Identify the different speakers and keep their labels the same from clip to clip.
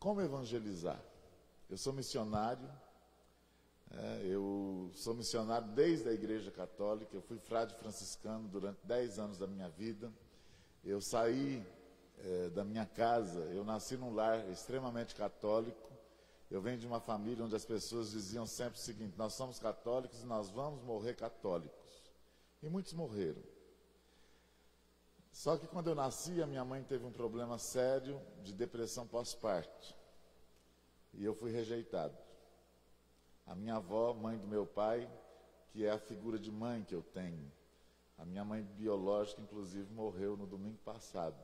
Speaker 1: como evangelizar. Eu sou missionário, desde a Igreja Católica. Eu fui frade franciscano durante 10 anos da minha vida. Eu saí da minha casa, eu nasci num lar extremamente católico. Eu venho de uma família onde as pessoas diziam sempre o seguinte: nós somos católicos e nós vamos morrer católicos. E muitos morreram. Só que quando eu nasci, a minha mãe teve um problema sério de depressão pós-parto. E eu fui rejeitado. A minha avó, mãe do meu pai, que é a figura de mãe que eu tenho, a minha mãe biológica, inclusive, morreu no domingo passado.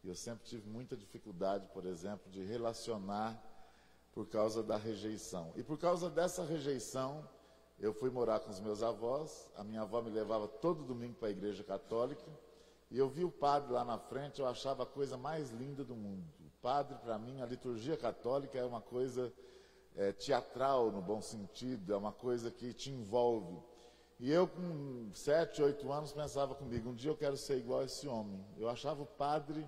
Speaker 1: E eu sempre tive muita dificuldade, por exemplo, de relacionar por causa da rejeição. E por causa dessa rejeição, eu fui morar com os meus avós. A minha avó me levava todo domingo para a Igreja Católica. E eu vi o padre lá na frente, eu achava a coisa mais linda do mundo. O padre, para mim, a liturgia católica é uma coisa teatral, no bom sentido, é uma coisa que te envolve. E eu, com 7, 8 anos, pensava comigo: um dia eu quero ser igual a esse homem. Eu achava o padre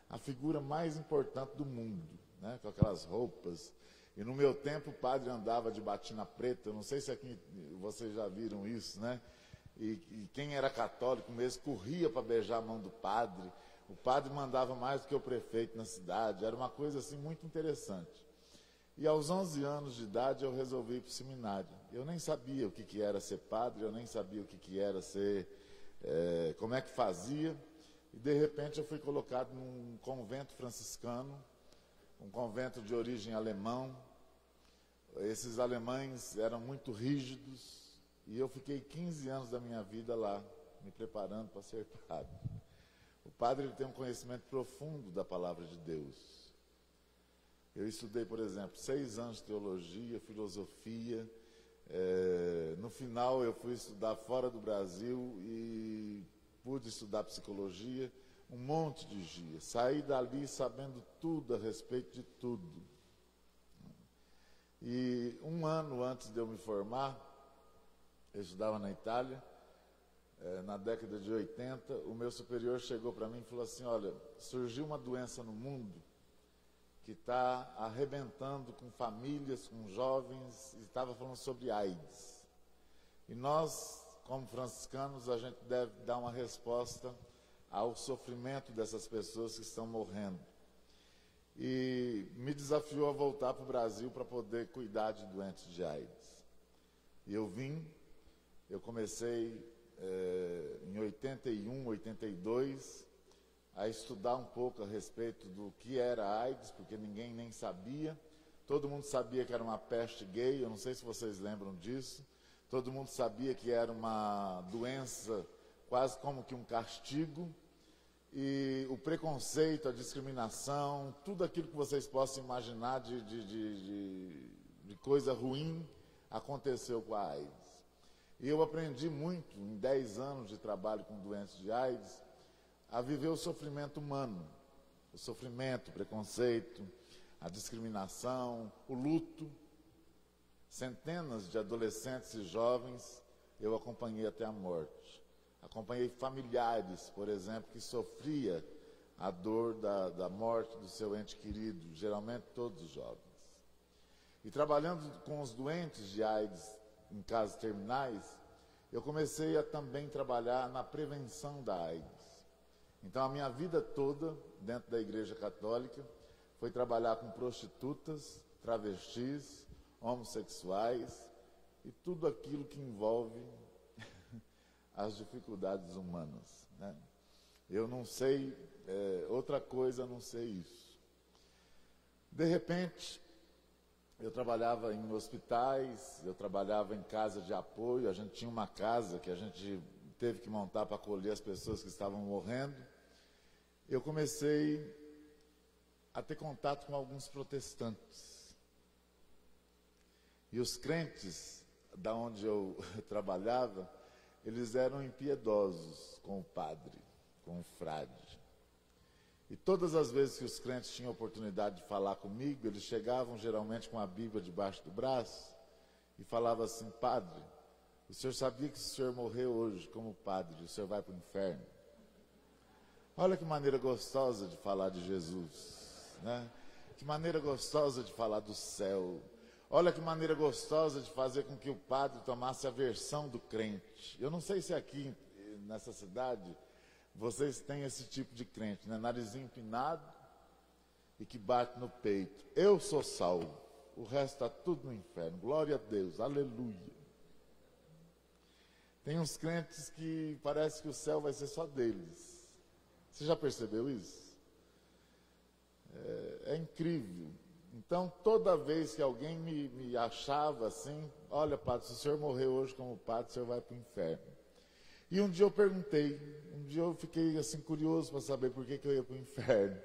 Speaker 1: a figura mais importante do mundo, né? Com aquelas roupas. E no meu tempo o padre andava de batina preta. Eu não sei se aqui vocês já viram isso, né? E quem era católico mesmo corria para beijar a mão do padre. O padre mandava mais do que o prefeito na cidade. Era uma coisa assim muito interessante. E aos 11 anos de idade eu resolvi ir para o seminário. Eu nem sabia o que era ser padre, eu nem sabia o que era ser, como é que fazia. E de repente eu fui colocado num convento franciscano, um convento de origem alemão. Esses alemães eram muito rígidos. E eu fiquei 15 anos da minha vida lá, me preparando para ser padre. O padre ele tem um conhecimento profundo da palavra de Deus. Eu estudei, por exemplo, 6 anos de teologia, filosofia. No final eu fui estudar fora do Brasil e pude estudar psicologia, um monte de dias. Saí dali sabendo tudo a respeito de tudo. E um ano antes de eu me formar, eu estudava na Itália, na década de 80, o meu superior chegou para mim e falou assim: olha, surgiu uma doença no mundo que está arrebentando com famílias, com jovens, e estava falando sobre AIDS. E nós, como franciscanos, a gente deve dar uma resposta ao sofrimento dessas pessoas que estão morrendo. E me desafiou a voltar para o Brasil para poder cuidar de doentes de AIDS. E eu vim. Eu comecei em 81, 82, a estudar um pouco a respeito do que era AIDS, porque ninguém nem sabia. Todo mundo sabia que era uma peste gay, eu não sei se vocês lembram disso. Todo mundo sabia que era uma doença quase como que um castigo. E o preconceito, a discriminação, tudo aquilo que vocês possam imaginar de coisa ruim aconteceu com a AIDS. E eu aprendi muito, em 10 anos de trabalho com doentes de AIDS, a viver o sofrimento humano. O sofrimento, o preconceito, a discriminação, o luto. Centenas de adolescentes e jovens eu acompanhei até a morte. Acompanhei familiares, por exemplo, que sofria a dor da morte do seu ente querido, geralmente todos os jovens. E trabalhando com os doentes de AIDS em casos terminais, eu comecei a também trabalhar na prevenção da AIDS. Então a minha vida toda, dentro da Igreja Católica, foi trabalhar com prostitutas, travestis, homossexuais e tudo aquilo que envolve as dificuldades humanas, né? Eu não sei outra coisa a não ser isso. De repente, eu trabalhava em hospitais, eu trabalhava em casa de apoio. A gente tinha uma casa que a gente teve que montar para acolher as pessoas que estavam morrendo. Eu comecei a ter contato com alguns protestantes. E os crentes, da onde eu trabalhava, eles eram impiedosos com o padre, com o frade. E todas as vezes que os crentes tinham oportunidade de falar comigo, eles chegavam geralmente com a Bíblia debaixo do braço e falavam assim: padre, o senhor sabia que se o senhor morrer hoje como padre, o senhor vai para o inferno? Olha que maneira gostosa de falar de Jesus, né? que maneira gostosa de falar do céu. Olha que maneira gostosa de fazer com que o padre tomasse a versão do crente. Eu não sei se aqui nessa cidade vocês têm esse tipo de crente, né? Narizinho empinado e que bate no peito. Eu sou salvo, o resto está tudo no inferno. Glória a Deus, aleluia. Tem uns crentes que parece que o céu vai ser só deles. Você já percebeu isso? É incrível. Então, toda vez que alguém me achava assim, olha, padre, se o senhor morrer hoje como padre, o senhor vai para o inferno. E um dia eu perguntei, um dia eu fiquei assim curioso para saber por que eu ia para o inferno.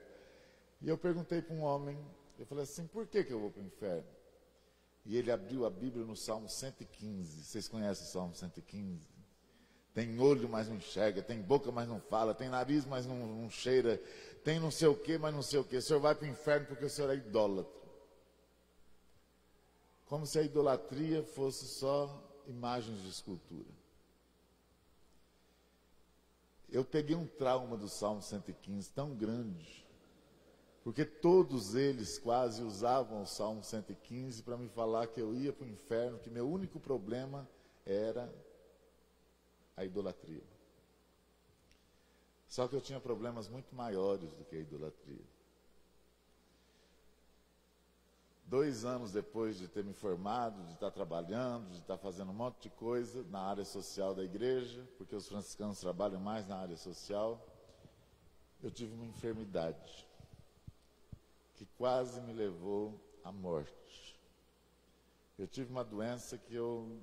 Speaker 1: E eu perguntei para um homem, eu falei assim, por que eu vou para o inferno? E ele abriu a Bíblia no Salmo 115. Vocês conhecem o Salmo 115? Tem olho, mas não enxerga. Tem boca, mas não fala. Tem nariz, mas não cheira. Tem não sei o que, mas não sei o que. O senhor vai para o inferno porque o senhor é idólatra. Como se a idolatria fosse só imagens de escultura. Eu peguei um trauma do Salmo 115 tão grande, porque todos eles quase usavam o Salmo 115 para me falar que eu ia para o inferno, que meu único problema era a idolatria. Só que eu tinha problemas muito maiores do que a idolatria. 2 anos depois de ter me formado, de estar trabalhando, de estar fazendo um monte de coisa na área social da igreja, porque os franciscanos trabalham mais na área social, eu tive uma enfermidade que quase me levou à morte. Eu tive uma doença que eu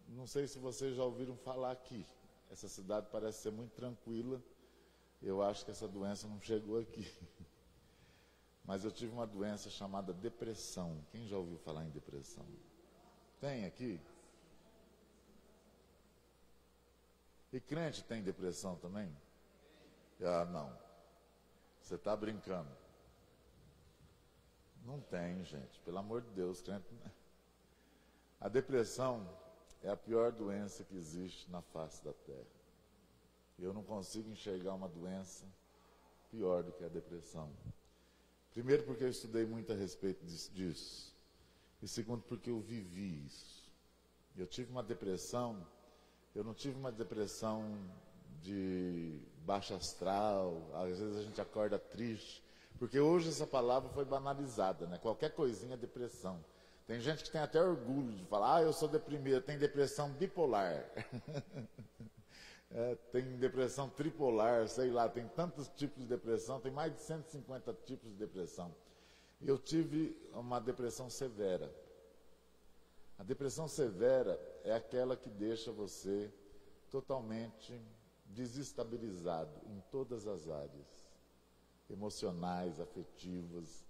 Speaker 1: não sei se vocês já ouviram falar aqui. Essa cidade parece ser muito tranquila. Eu acho que essa doença não chegou aqui. Mas eu tive uma doença chamada depressão. Quem já ouviu falar em depressão? Tem aqui? E crente tem depressão também? Ah, não. Você está brincando. Não tem, gente. Pelo amor de Deus, crente. A depressão é a pior doença que existe na face da terra. Eu não consigo enxergar uma doença pior do que a depressão. Primeiro porque eu estudei muito a respeito disso. E segundo porque eu vivi isso. Eu tive uma depressão, eu não tive uma depressão de baixa astral, às vezes a gente acorda triste, porque hoje essa palavra foi banalizada, né? Qualquer coisinha é depressão. Tem gente que tem até orgulho de falar, eu sou deprimido, tem depressão bipolar. Tem depressão tripolar, sei lá, tem tantos tipos de depressão, tem mais de 150 tipos de depressão. Eu tive uma depressão severa. A depressão severa é aquela que deixa você totalmente desestabilizado em todas as áreas, emocionais, afetivas,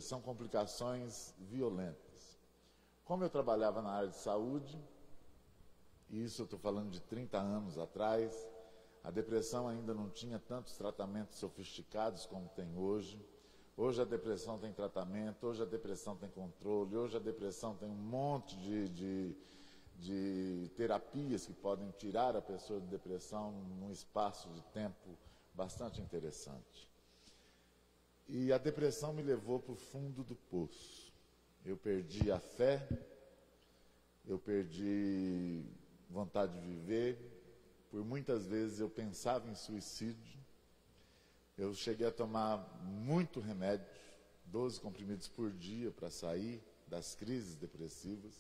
Speaker 1: são complicações violentas. Como eu trabalhava na área de saúde, isso eu estou falando de 30 anos atrás, a depressão ainda não tinha tantos tratamentos sofisticados como tem hoje. Hoje a depressão tem tratamento, hoje a depressão tem controle, hoje a depressão tem um monte de terapias que podem tirar a pessoa de depressão num espaço de tempo bastante interessante. E a depressão me levou para o fundo do poço. Eu perdi a fé, eu perdi vontade de viver, por muitas vezes eu pensava em suicídio. Eu cheguei a tomar muito remédio, 12 comprimidos por dia para sair das crises depressivas,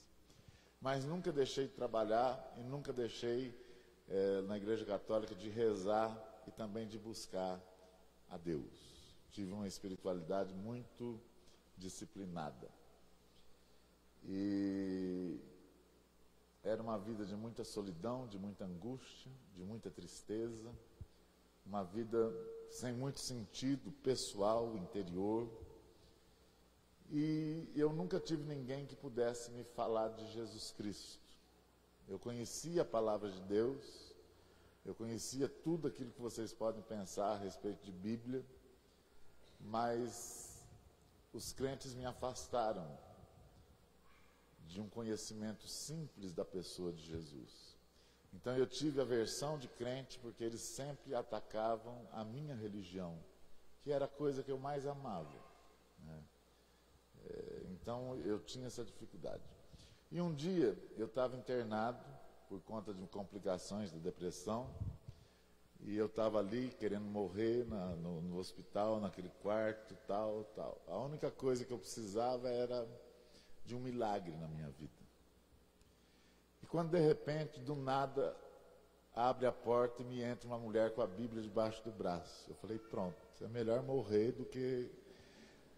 Speaker 1: mas nunca deixei de trabalhar e nunca deixei na Igreja Católica de rezar e também de buscar a Deus. Tive uma espiritualidade muito disciplinada. E era uma vida de muita solidão, de muita angústia, de muita tristeza, uma vida sem muito sentido pessoal, interior. E eu nunca tive ninguém que pudesse me falar de Jesus Cristo. Eu conhecia a palavra de Deus, eu conhecia tudo aquilo que vocês podem pensar a respeito de Bíblia, mas os crentes me afastaram de um conhecimento simples da pessoa de Jesus. Então eu tive aversão de crente porque eles sempre atacavam a minha religião, que era a coisa que eu mais amava. Então eu tinha essa dificuldade. E um dia eu estava internado por conta de complicações da depressão, e eu estava ali querendo morrer no hospital, naquele quarto, tal. A única coisa que eu precisava era de um milagre na minha vida. E quando de repente, do nada, abre a porta e me entra uma mulher com a Bíblia debaixo do braço. Eu falei, pronto, é melhor morrer do que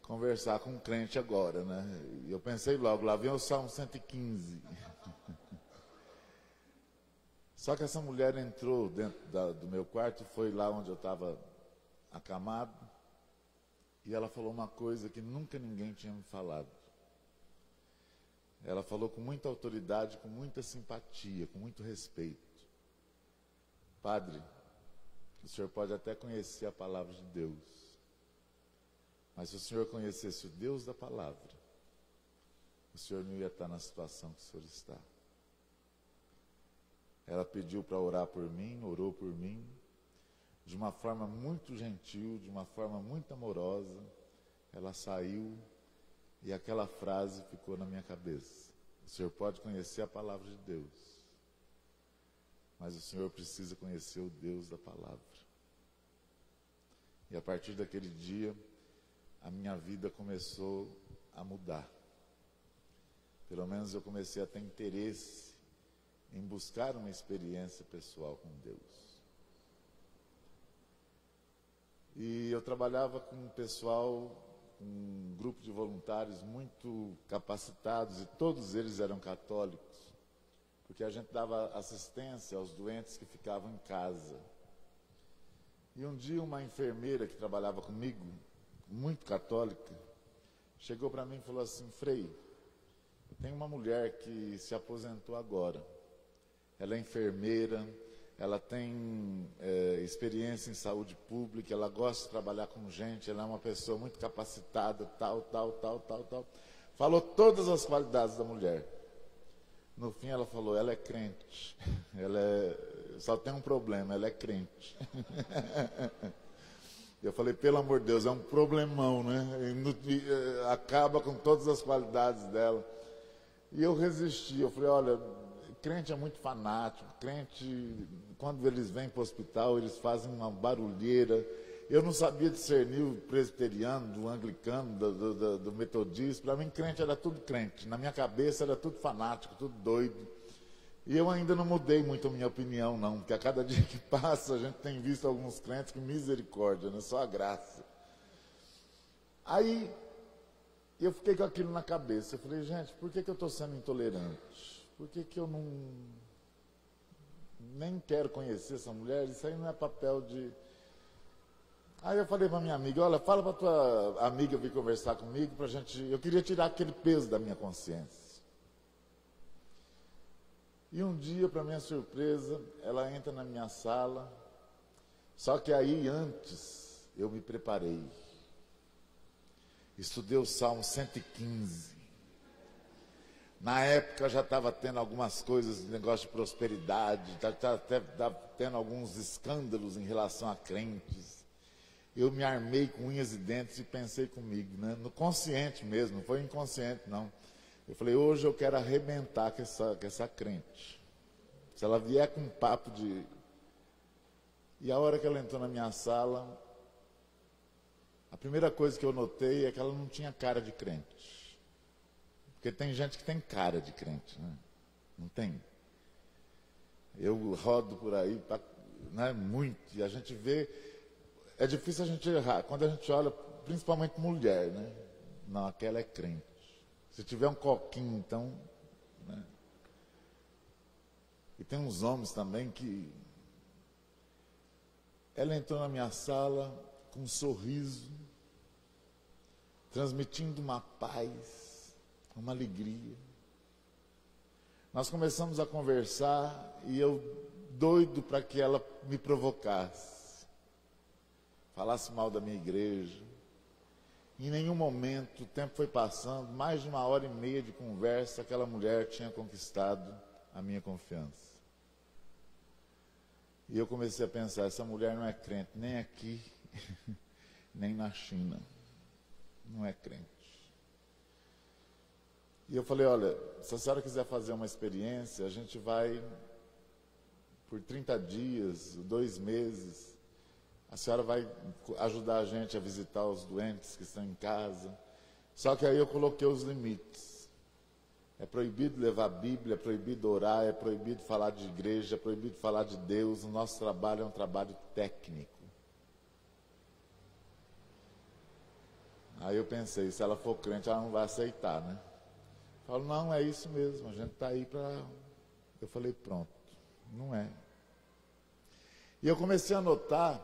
Speaker 1: conversar com um crente agora, né? E eu pensei logo, lá vem o Salmo 115. Só que essa mulher entrou dentro do meu quarto, foi lá onde eu estava acamado, e ela falou uma coisa que nunca ninguém tinha me falado. Ela falou com muita autoridade, com muita simpatia, com muito respeito. Padre, o senhor pode até conhecer a palavra de Deus, mas se o senhor conhecesse o Deus da palavra, o senhor não ia estar na situação que o senhor está. Ela pediu para orar por mim, orou por mim, de uma forma muito gentil, de uma forma muito amorosa. Ela saiu e aquela frase ficou na minha cabeça. O senhor pode conhecer a palavra de Deus, mas o senhor precisa conhecer o Deus da palavra. E a partir daquele dia, a minha vida começou a mudar. Pelo menos eu comecei a ter interesse em buscar uma experiência pessoal com Deus. E eu trabalhava com um pessoal, um grupo de voluntários muito capacitados, e todos eles eram católicos, porque a gente dava assistência aos doentes que ficavam em casa. E um dia uma enfermeira que trabalhava comigo, muito católica, chegou para mim e falou assim, Frei, tem uma mulher que se aposentou agora. Ela é enfermeira, ela tem experiência em saúde pública, ela gosta de trabalhar com gente, ela é uma pessoa muito capacitada, tal. Falou todas as qualidades da mulher. No fim ela falou, ela é crente, só tem um problema, ela é crente. Eu falei, pelo amor de Deus, é um problemão, né? Acaba com todas as qualidades dela. E eu resisti, eu falei, olha, crente é muito fanático, crente, quando eles vêm para o hospital, eles fazem uma barulheira. Eu não sabia discernir o presbiteriano, do anglicano, do metodista. Para mim, crente era tudo crente. Na minha cabeça era tudo fanático, tudo doido. E eu ainda não mudei muito a minha opinião, não, porque a cada dia que passa a gente tem visto alguns crentes que misericórdia, né? Só a graça. Aí eu fiquei com aquilo na cabeça. Eu falei, gente, por que eu estou sendo intolerante? Por que eu nem quero conhecer essa mulher? Isso aí não é papel de... Aí eu falei para minha amiga, olha, fala para tua amiga vir conversar comigo, pra gente... Eu queria tirar aquele peso da minha consciência. E um dia, para minha surpresa, ela entra na minha sala, só que aí antes eu me preparei. Estudei o Salmo 115. Na época já estava tendo algumas coisas de negócio de prosperidade, estava tendo alguns escândalos em relação a crentes. Eu me armei com unhas e dentes e pensei comigo, né? No consciente mesmo, não foi inconsciente não. Eu falei, hoje eu quero arrebentar com essa crente. Se ela vier com um papo de... E a hora que ela entrou na minha sala, a primeira coisa que eu notei é que ela não tinha cara de crente. Porque tem gente que tem cara de crente, né? Não tem? Eu rodo por aí, né, muito, e a gente vê... É difícil a gente errar, quando a gente olha, principalmente mulher, né? Não, aquela é crente. Se tiver um coquinho, então... Né? E tem uns homens também que... Ela entrou na minha sala com um sorriso, transmitindo uma paz, uma alegria. Nós começamos a conversar e eu doido para que ela me provocasse, falasse mal da minha igreja. Em nenhum momento, o tempo foi passando, mais de 1h30 de conversa, aquela mulher tinha conquistado a minha confiança. E eu comecei a pensar, essa mulher não é crente nem aqui, nem na China. não é crente. E eu falei, olha, se a senhora quiser fazer uma experiência, a gente vai por 30 dias, 2 meses, a senhora vai ajudar a gente a visitar os doentes que estão em casa. Só que aí eu coloquei os limites. É proibido levar a Bíblia, é proibido orar, é proibido falar de igreja, é proibido falar de Deus. O nosso trabalho é um trabalho técnico. Aí eu pensei, se ela for crente, ela não vai aceitar, né? Eu falo, não, é isso mesmo, a gente está aí para... Eu falei, pronto, não é. E eu comecei a notar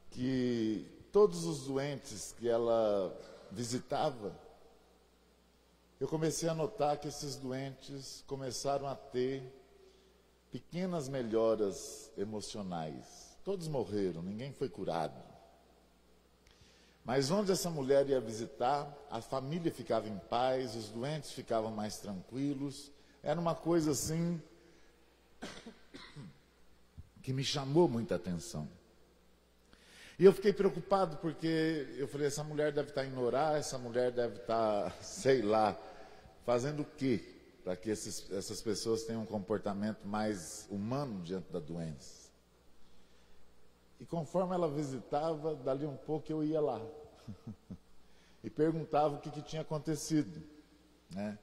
Speaker 1: que todos os doentes que ela visitava, eu comecei a notar que esses doentes começaram a ter pequenas melhoras emocionais. Todos morreram, ninguém foi curado. Mas onde essa mulher ia visitar, a família ficava em paz, os doentes ficavam mais tranquilos. Era uma coisa assim que me chamou muita atenção. E eu fiquei preocupado porque eu falei, essa mulher deve estar indo orar, essa mulher deve estar, sei lá, fazendo o quê? Para que essas pessoas tenham um comportamento mais humano diante da doença. E conforme ela visitava, dali um pouco eu ia lá. E perguntava o que tinha acontecido, né?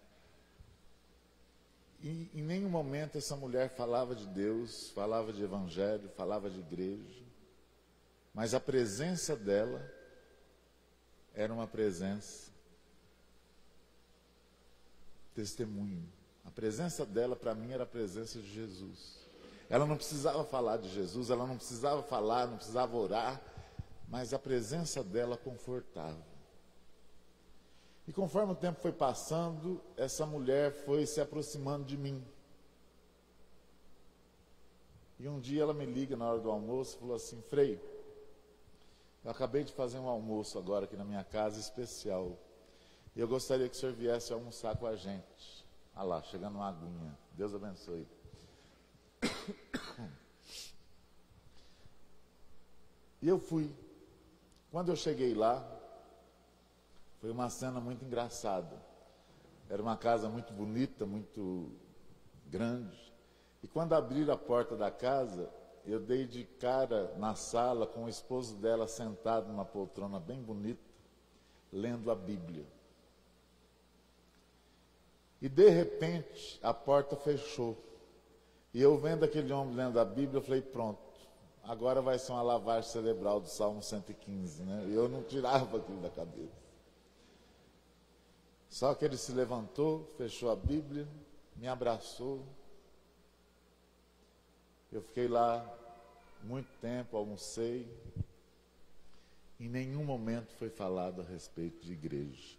Speaker 1: E em nenhum momento essa mulher falava de Deus, falava de evangelho, falava de igreja. Mas a presença dela era uma presença testemunho. A presença dela para mim era a presença de Jesus. Ela não precisava falar de Jesus, ela não precisava falar, não precisava orar, mas a presença dela confortava. E conforme o tempo foi passando, essa mulher foi se aproximando de mim. E um dia ela me liga na hora do almoço e falou assim, Frei, eu acabei de fazer um almoço agora aqui na minha casa especial. E eu gostaria que o senhor viesse almoçar com a gente. Ah lá, chegando uma aguinha. Deus abençoe. E eu fui. Quando eu cheguei lá, foi uma cena muito engraçada. Era uma casa muito bonita, muito grande. E quando abriram a porta da casa, eu dei de cara na sala com o esposo dela sentado numa poltrona bem bonita, lendo a Bíblia. E de repente, a porta fechou. E eu vendo aquele homem lendo a Bíblia, eu falei, pronto, agora vai ser uma lavagem cerebral do Salmo 115, né? E eu não tirava aquilo da cabeça. Só que ele se levantou, fechou a Bíblia, me abraçou. Eu fiquei lá muito tempo, almocei. Em nenhum momento foi falado a respeito de igreja.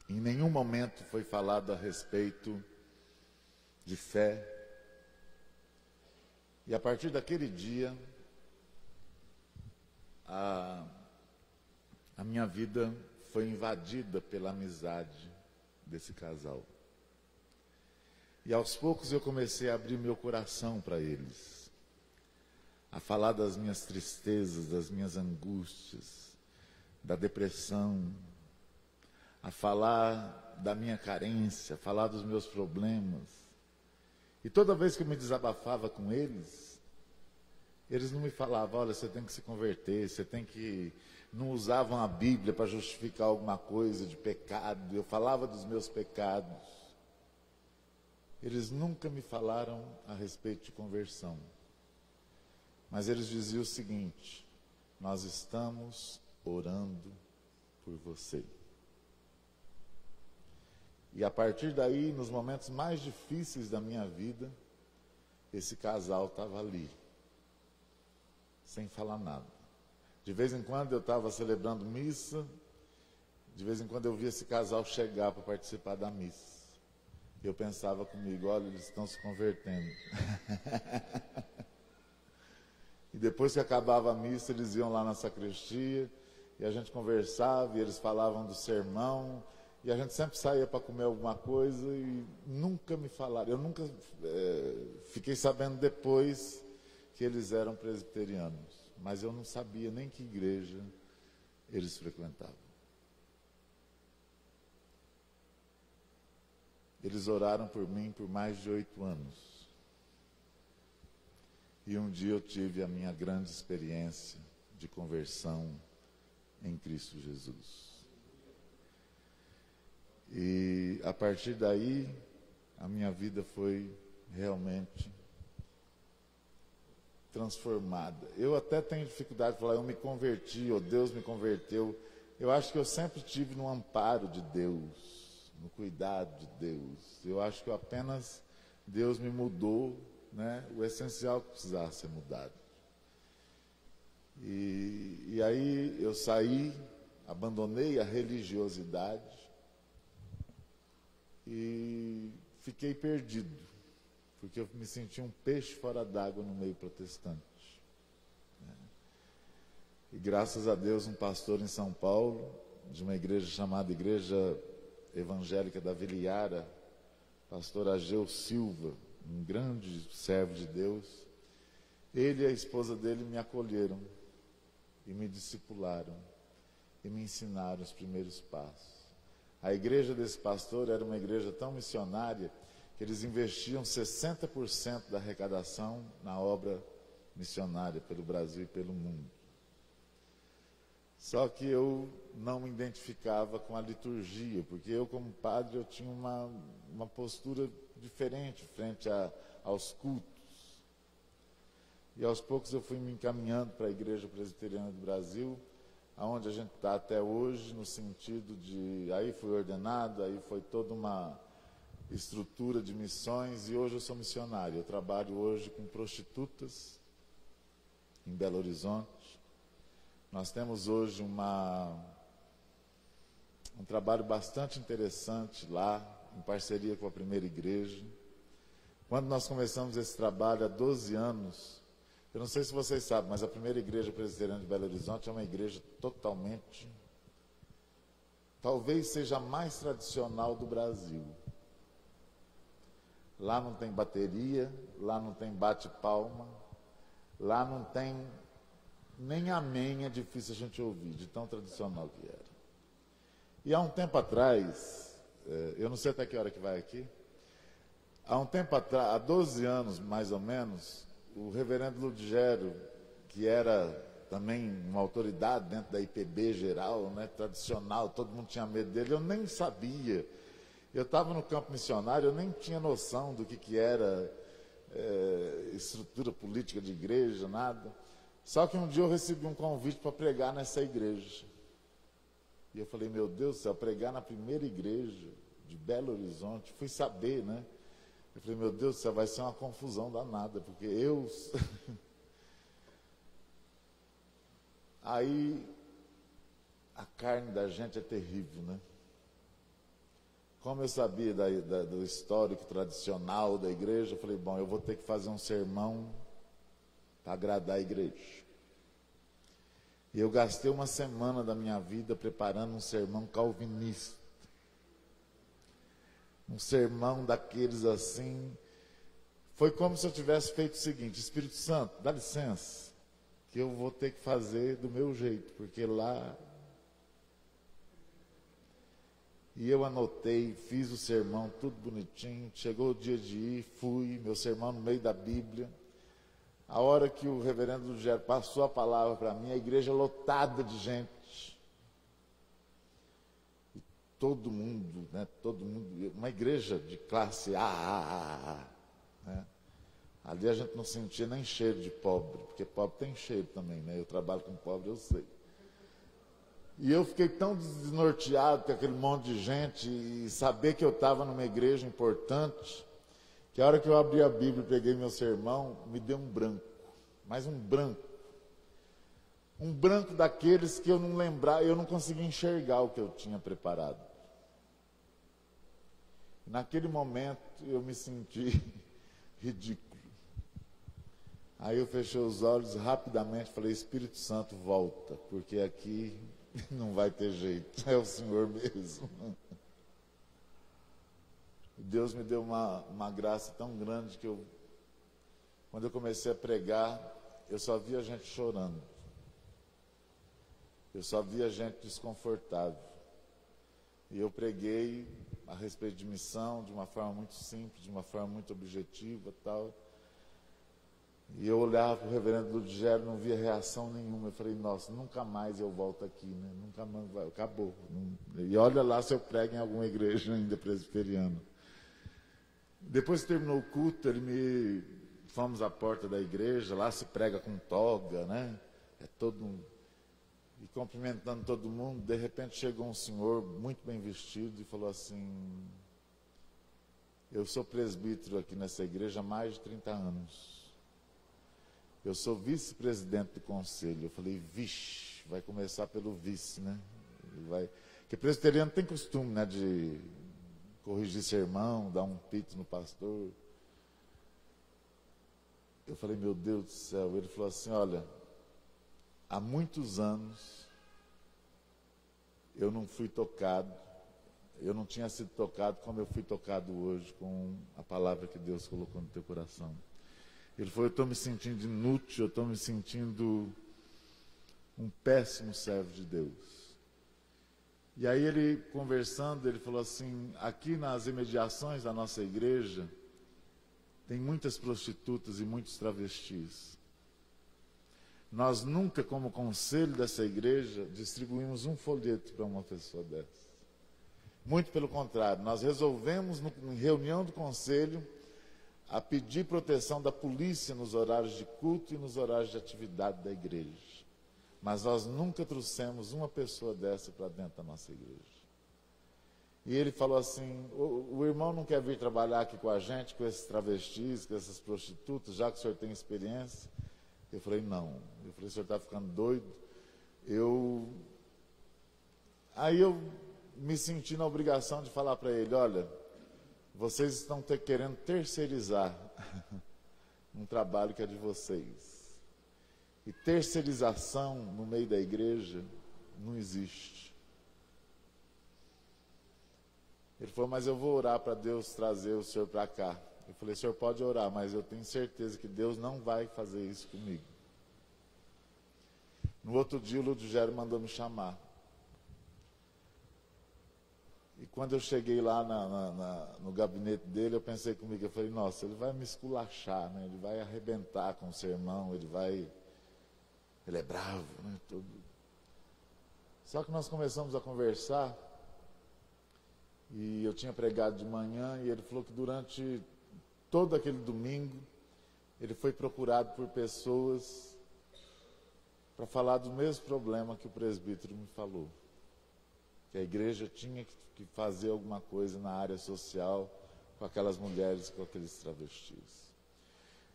Speaker 1: Em nenhum momento foi falado a respeito de fé. E a partir daquele dia, a minha vida foi invadida pela amizade desse casal. E aos poucos eu comecei a abrir meu coração para eles, a falar das minhas tristezas, das minhas angústias, da depressão, a falar da minha carência, a falar dos meus problemas. E toda vez que eu me desabafava com eles, eles não me falavam, olha, você tem que se converter, você tem que... Não usavam a Bíblia para justificar alguma coisa de pecado. Eu falava dos meus pecados. Eles nunca me falaram a respeito de conversão. Mas eles diziam o seguinte, nós estamos orando por você. E a partir daí, nos momentos mais difíceis da minha vida, esse casal estava ali, sem falar nada. De vez em quando eu estava celebrando missa, de vez em quando eu via esse casal chegar para participar da missa. Eu pensava comigo, olha, eles estão se convertendo. E depois que acabava a missa, eles iam lá na sacristia, e a gente conversava, e eles falavam do sermão, E a gente sempre saía para comer alguma coisa e nunca me falaram. Eu nunca fiquei sabendo depois que eles eram presbiterianos, mas eu não sabia nem que igreja eles frequentavam. Eles oraram por mim por mais de 8 anos. E um dia eu tive a minha grande experiência de conversão em Cristo Jesus. E a partir daí, a minha vida foi realmente transformada. Eu até tenho dificuldade de falar, eu me converti, ou Deus me converteu. Eu acho que eu sempre tive no amparo de Deus, no cuidado de Deus. Eu acho que apenas Deus me mudou, né, o essencial que precisava ser mudado. E aí eu saí, abandonei a religiosidade, e fiquei perdido, porque eu me senti um peixe fora d'água no meio protestante. E graças a Deus, um pastor em São Paulo, de uma igreja chamada Igreja Evangélica da Vila Iara, pastor Ageu Silva, um grande servo de Deus, ele e a esposa dele me acolheram e me discipularam e me ensinaram os primeiros passos. A igreja desse pastor era uma igreja tão missionária que eles investiam 60% da arrecadação na obra missionária pelo Brasil e pelo mundo. Só que eu não me identificava com a liturgia, porque eu, como padre, eu tinha uma postura diferente frente aos cultos. E aos poucos eu fui me encaminhando para a Igreja Presbiteriana do Brasil, aonde a gente está até hoje, no sentido de, aí fui ordenado, aí foi toda uma estrutura de missões, e hoje eu sou missionário. Eu trabalho hoje com prostitutas em Belo Horizonte. Nós temos hoje um trabalho bastante interessante lá, em parceria com a primeira igreja. Quando nós começamos esse trabalho há 12 anos, eu não sei se vocês sabem, mas a primeira igreja presbiteriana de Belo Horizonte é uma igreja totalmente, talvez seja a mais tradicional do Brasil. Lá não tem bateria, lá não tem bate-palma, lá não tem nem amém, é difícil a gente ouvir, de tão tradicional que era. E há um tempo atrás, eu não sei até que hora que vai aqui, há um tempo atrás, há 12 anos mais ou menos, o reverendo Ludgero, que era também uma autoridade dentro da IPB geral, né, tradicional, todo mundo tinha medo dele, eu nem sabia. Eu estava no campo missionário, eu nem tinha noção do que era estrutura política de igreja, nada. Só que um dia eu recebi um convite para pregar nessa igreja. E eu falei, meu Deus do céu, pregar na primeira igreja de Belo Horizonte. Fui saber, né? Eu falei, meu Deus do céu, vai ser uma confusão danada, porque eu... Aí, a carne da gente é terrível, né? Como eu sabia do histórico tradicional da igreja, eu falei, bom, eu vou ter que fazer um sermão para agradar a igreja. E eu gastei uma semana da minha vida preparando um sermão calvinista. Um sermão daqueles assim. Foi como se eu tivesse feito o seguinte: Espírito Santo, dá licença, que eu vou ter que fazer do meu jeito, porque lá... E eu anotei, fiz o sermão, tudo bonitinho. Chegou o dia de ir, fui, meu sermão no meio da Bíblia. A hora que o reverendo Ludgero passou a palavra para mim, a igreja lotada de gente. E todo mundo, né, uma igreja de classe A, né? Ali a gente não sentia nem cheiro de pobre, porque pobre tem cheiro também, né? Eu trabalho com pobre, eu sei. E eu fiquei tão desnorteado com aquele monte de gente e saber que eu estava numa igreja importante, que a hora que eu abri a Bíblia e peguei meu sermão, me deu um branco, mas um branco. Um branco daqueles que eu não lembrava, eu não conseguia enxergar o que eu tinha preparado. Naquele momento eu me senti ridículo. Aí eu fechei os olhos rapidamente, falei, Espírito Santo, volta, porque aqui não vai ter jeito, é o Senhor mesmo. E Deus me deu uma graça tão grande que quando eu comecei a pregar, eu só via gente chorando. Eu só via gente desconfortável. E eu preguei a respeito de missão de uma forma muito simples, de uma forma muito objetiva, tal. E eu olhava para o reverendo Ludgero, não via reação nenhuma. Eu falei, nossa, nunca mais eu volto aqui, né? Nunca mais, acabou. E olha lá se eu prego em alguma igreja ainda presbiteriana. Depois que terminou o culto, fomos à porta da igreja, lá se prega com toga, né? E cumprimentando todo mundo. De repente chegou um senhor muito bem vestido e falou assim, eu sou presbítero aqui nessa igreja há mais de 30 anos. Eu sou vice-presidente do conselho. Eu falei, vixe, vai começar pelo vice, né? Porque presbiteriano tem costume, né, de corrigir sermão, dar um pito no pastor. Eu falei, meu Deus do céu. Ele falou assim, olha, há muitos anos eu não fui tocado, eu não tinha sido tocado como eu fui tocado hoje com a palavra que Deus colocou no teu coração. Ele falou, eu estou me sentindo inútil, eu estou me sentindo um péssimo servo de Deus. E aí ele, conversando, ele falou assim, aqui nas imediações da nossa igreja, tem muitas prostitutas e muitos travestis. Nós nunca, como conselho dessa igreja, distribuímos um folheto para uma pessoa dessa. Muito pelo contrário, nós resolvemos, em reunião do conselho, a pedir proteção da polícia nos horários de culto e nos horários de atividade da igreja. Mas nós nunca trouxemos uma pessoa dessa para dentro da nossa igreja. E ele falou assim, o irmão não quer vir trabalhar aqui com a gente, com esses travestis, com essas prostitutas, já que o senhor tem experiência? Eu falei, não. Eu falei, o senhor está ficando doido? Aí eu me senti na obrigação de falar para ele, olha, vocês estão querendo terceirizar um trabalho que é de vocês. E terceirização no meio da igreja não existe. Ele falou, mas eu vou orar para Deus trazer o senhor para cá. Eu falei, o senhor pode orar, mas eu tenho certeza que Deus não vai fazer isso comigo. No outro dia o Ludgero mandou me chamar. E quando eu cheguei lá no gabinete dele, eu pensei comigo, eu falei, nossa, ele vai me esculachar, né? Ele vai arrebentar com o sermão, ele é bravo, né? Tudo. Só que nós começamos a conversar, e eu tinha pregado de manhã, e ele falou que durante todo aquele domingo, ele foi procurado por pessoas para falar do mesmo problema que o presbítero me falou. Que a igreja tinha que fazer alguma coisa na área social com aquelas mulheres, com aqueles travestis.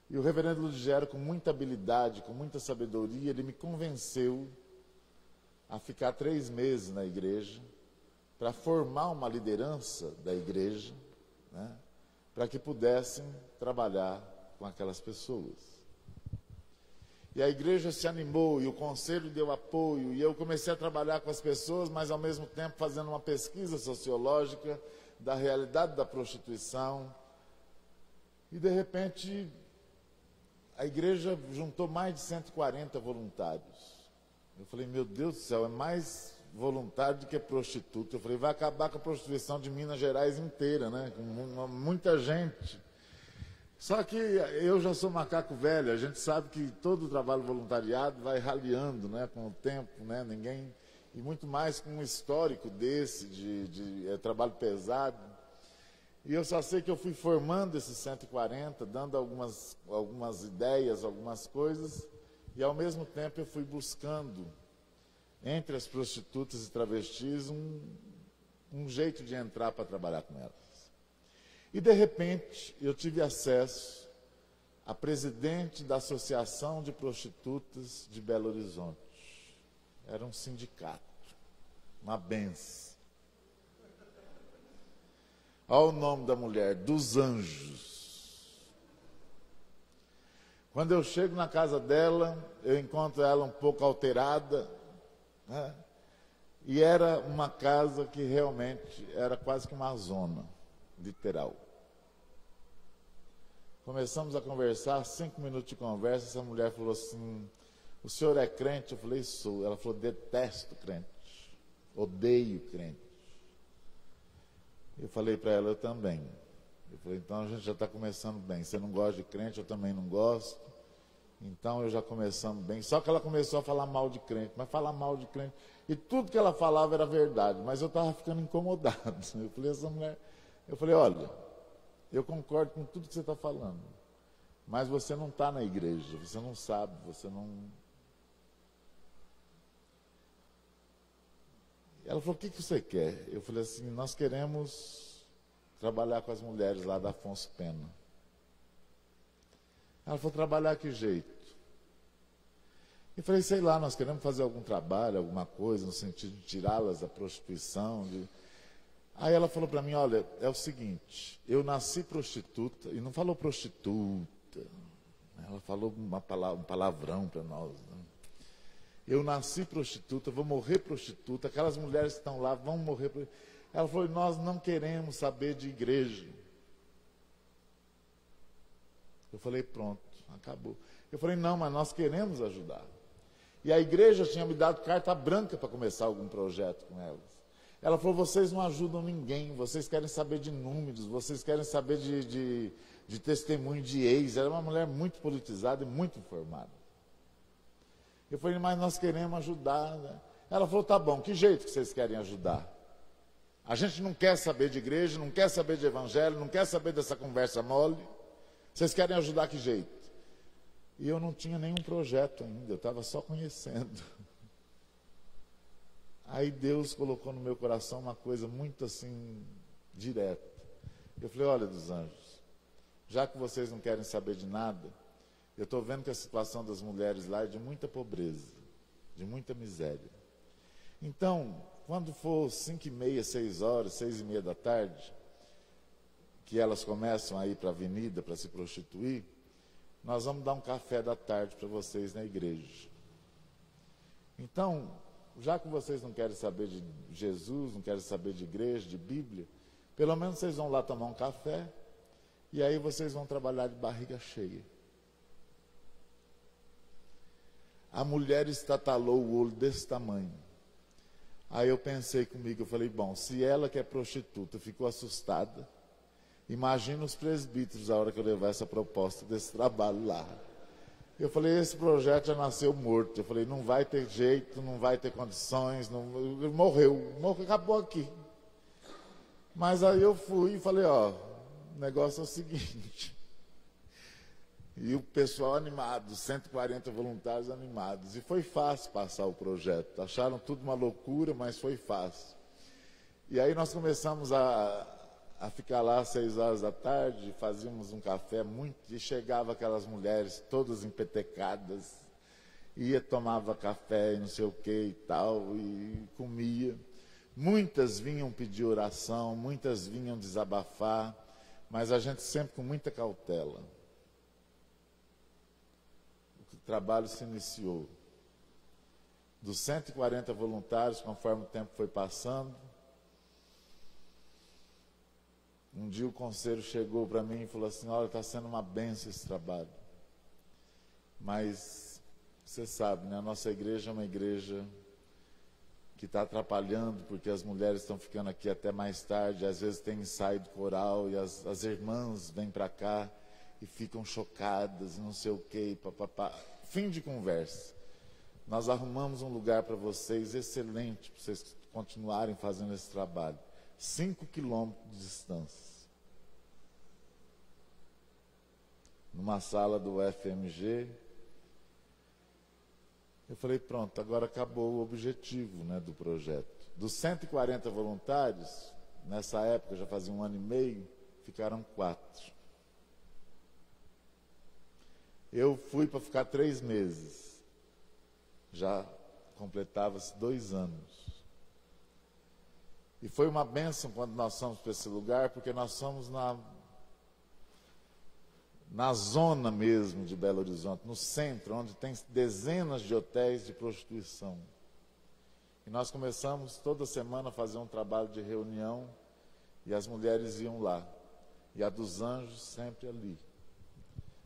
Speaker 1: E o reverendo Ludgero, com muita habilidade, com muita sabedoria, ele me convenceu a ficar 3 meses na igreja, para formar uma liderança da igreja, né, para que pudessem trabalhar com aquelas pessoas. E a igreja se animou, e o conselho deu apoio, e eu comecei a trabalhar com as pessoas, mas ao mesmo tempo fazendo uma pesquisa sociológica da realidade da prostituição. E de repente, a igreja juntou mais de 140 voluntários. Eu falei, meu Deus do céu, é mais voluntário do que prostituta. Eu falei, vai acabar com a prostituição de Minas Gerais inteira, né? Com muita gente. Só que eu já sou macaco velho, a gente sabe que todo o trabalho voluntariado vai raliando, né, com o tempo, né, e muito mais com um histórico desse, de trabalho pesado. E eu só sei que eu fui formando esses 140, dando algumas ideias, algumas coisas, e ao mesmo tempo eu fui buscando, entre as prostitutas e travestis, um jeito de entrar para trabalhar com elas. E, de repente, eu tive acesso a presidente da Associação de Prostitutas de Belo Horizonte. Era um sindicato, uma benção. Olha o nome da mulher, dos Anjos. Quando eu chego na casa dela, eu encontro ela um pouco alterada, né? E era uma casa que realmente era quase que uma zona. literal. Começamos a conversar, 5 minutos de conversa, essa mulher falou assim, o senhor é crente? Eu falei, sou. Ela falou, detesto crente, odeio crente. Eu falei para ela, eu também. Eu falei, então a gente já está começando bem. Você não gosta de crente, eu também não gosto. Então eu já começamos bem. Só que ela começou a falar mal de crente, mas falar mal de crente. E tudo que ela falava era verdade, mas eu estava ficando incomodado. Eu falei, essa mulher. Eu falei, olha, eu concordo com tudo que você está falando, mas você não está na igreja, você não sabe, você não. Ela falou, o que você quer? Eu falei assim, nós queremos trabalhar com as mulheres lá da Afonso Pena. Ela falou, trabalhar que jeito? Eu falei, sei lá, nós queremos fazer algum trabalho, alguma coisa, no sentido de tirá-las da prostituição. Aí ela falou para mim, olha, é o seguinte, eu nasci prostituta, e não falou prostituta, ela falou um palavrão para nós, né? Eu nasci prostituta, vou morrer prostituta, aquelas mulheres que estão lá vão morrer prostituta. Ela falou, nós não queremos saber de igreja. Eu falei, pronto, acabou. Eu falei, não, mas nós queremos ajudar. E a igreja tinha me dado carta branca para começar algum projeto com elas. Ela falou, vocês não ajudam ninguém, vocês querem saber de números, vocês querem saber de testemunho de ex. Era uma mulher muito politizada e muito informada. Eu falei, mas nós queremos ajudar, né? Ela falou, tá bom, que jeito que vocês querem ajudar? A gente não quer saber de igreja, não quer saber de evangelho, não quer saber dessa conversa mole. Vocês querem ajudar que jeito? E eu não tinha nenhum projeto ainda, eu estava só conhecendo. Aí Deus colocou no meu coração uma coisa muito assim, direta. Eu falei, olha dos anjos, já que vocês não querem saber de nada, eu estou vendo que a situação das mulheres lá é de muita pobreza, de muita miséria. Então, quando for 5h30, 6 horas, 6h30 da tarde, que elas começam a ir para a avenida para se prostituir, nós vamos dar um café da tarde para vocês na igreja. Então, já que vocês não querem saber de Jesus, não querem saber de igreja, de Bíblia, pelo menos vocês vão lá tomar um café, e aí vocês vão trabalhar de barriga cheia. A mulher estatalou o olho desse tamanho. Aí eu pensei comigo, eu falei, bom, se ela que é prostituta ficou assustada, imagina os presbíteros a hora que eu levar essa proposta desse trabalho lá. Eu falei, esse projeto já nasceu morto. Eu falei, não vai ter jeito, não vai ter condições, morreu, acabou aqui. Mas aí eu fui e falei, ó, o negócio é o seguinte. E o pessoal animado, 140 voluntários animados. E foi fácil passar o projeto. Acharam tudo uma loucura, mas foi fácil. E aí nós começamos a ficar lá às 6 horas da tarde, fazíamos um café e chegava aquelas mulheres todas empetecadas, tomava café e não sei o que e tal, e comia. Muitas vinham pedir oração, muitas vinham desabafar, mas a gente sempre com muita cautela. O trabalho se iniciou. Dos 140 voluntários, conforme o tempo foi passando, um dia o conselho chegou para mim e falou assim, olha, está sendo uma bênção esse trabalho. Mas, você sabe, né, a nossa igreja é uma igreja que está atrapalhando, porque as mulheres estão ficando aqui até mais tarde, às vezes tem ensaio de coral, e as irmãs vêm para cá e ficam chocadas, não sei o quê, papapá. Fim de conversa. Nós arrumamos um lugar para vocês excelente, para vocês continuarem fazendo esse trabalho. 5 quilômetros de distância. Numa sala do FMG. Eu falei, pronto, agora acabou o objetivo, né, do projeto. Dos 140 voluntários, nessa época, já fazia 1 ano e meio, ficaram 4. Eu fui para ficar 3 meses. Já completava-se 2 anos. E foi uma bênção quando nós fomos para esse lugar, porque nós fomos na zona mesmo de Belo Horizonte, no centro, onde tem dezenas de hotéis de prostituição. E nós começamos toda semana a fazer um trabalho de reunião E as mulheres iam lá. E a dos anjos sempre ali.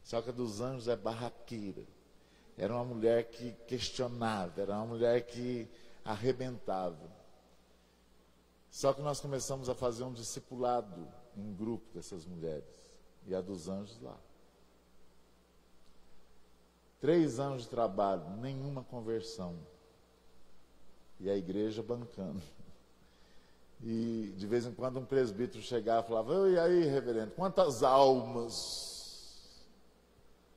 Speaker 1: Só que a dos anjos é barraqueira. Era uma mulher que questionava, era uma mulher que arrebentava. Só que nós começamos a fazer um discipulado em grupo dessas mulheres. E a dos anjos lá. 3 anos de trabalho, nenhuma conversão. E a igreja bancando. E de vez em quando um presbítero chegava e falava: e aí, reverendo, quantas almas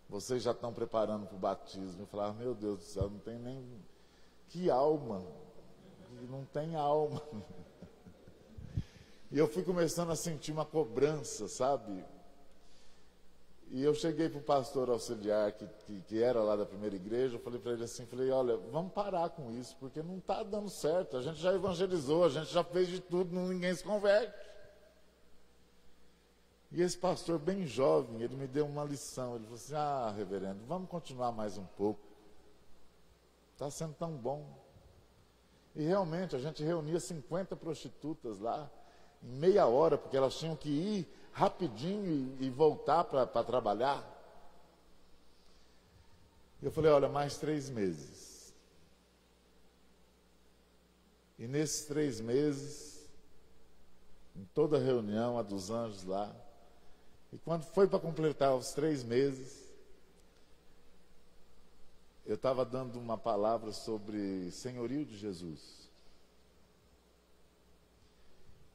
Speaker 1: vocês já estão preparando para o batismo? Eu falava: meu Deus do céu, não tem nem... Que alma? Não tem alma. E eu fui começando a sentir uma cobrança, sabe? E eu cheguei para o pastor auxiliar, que era lá da primeira igreja, eu falei para ele assim, olha, vamos parar com isso, porque não está dando certo, a gente já evangelizou, a gente já fez de tudo, ninguém se converte. E esse pastor bem jovem, ele me deu uma lição, ele falou assim: reverendo, vamos continuar mais um pouco, está sendo tão bom. E realmente a gente reunia 50 prostitutas lá, em meia hora, porque elas tinham que ir rapidinho e voltar para trabalhar. Eu falei: olha, mais 3 meses. E nesses 3 meses, em toda reunião, a dos anjos lá, e quando foi para completar os 3 meses, eu estava dando uma palavra sobre senhorio de Jesus.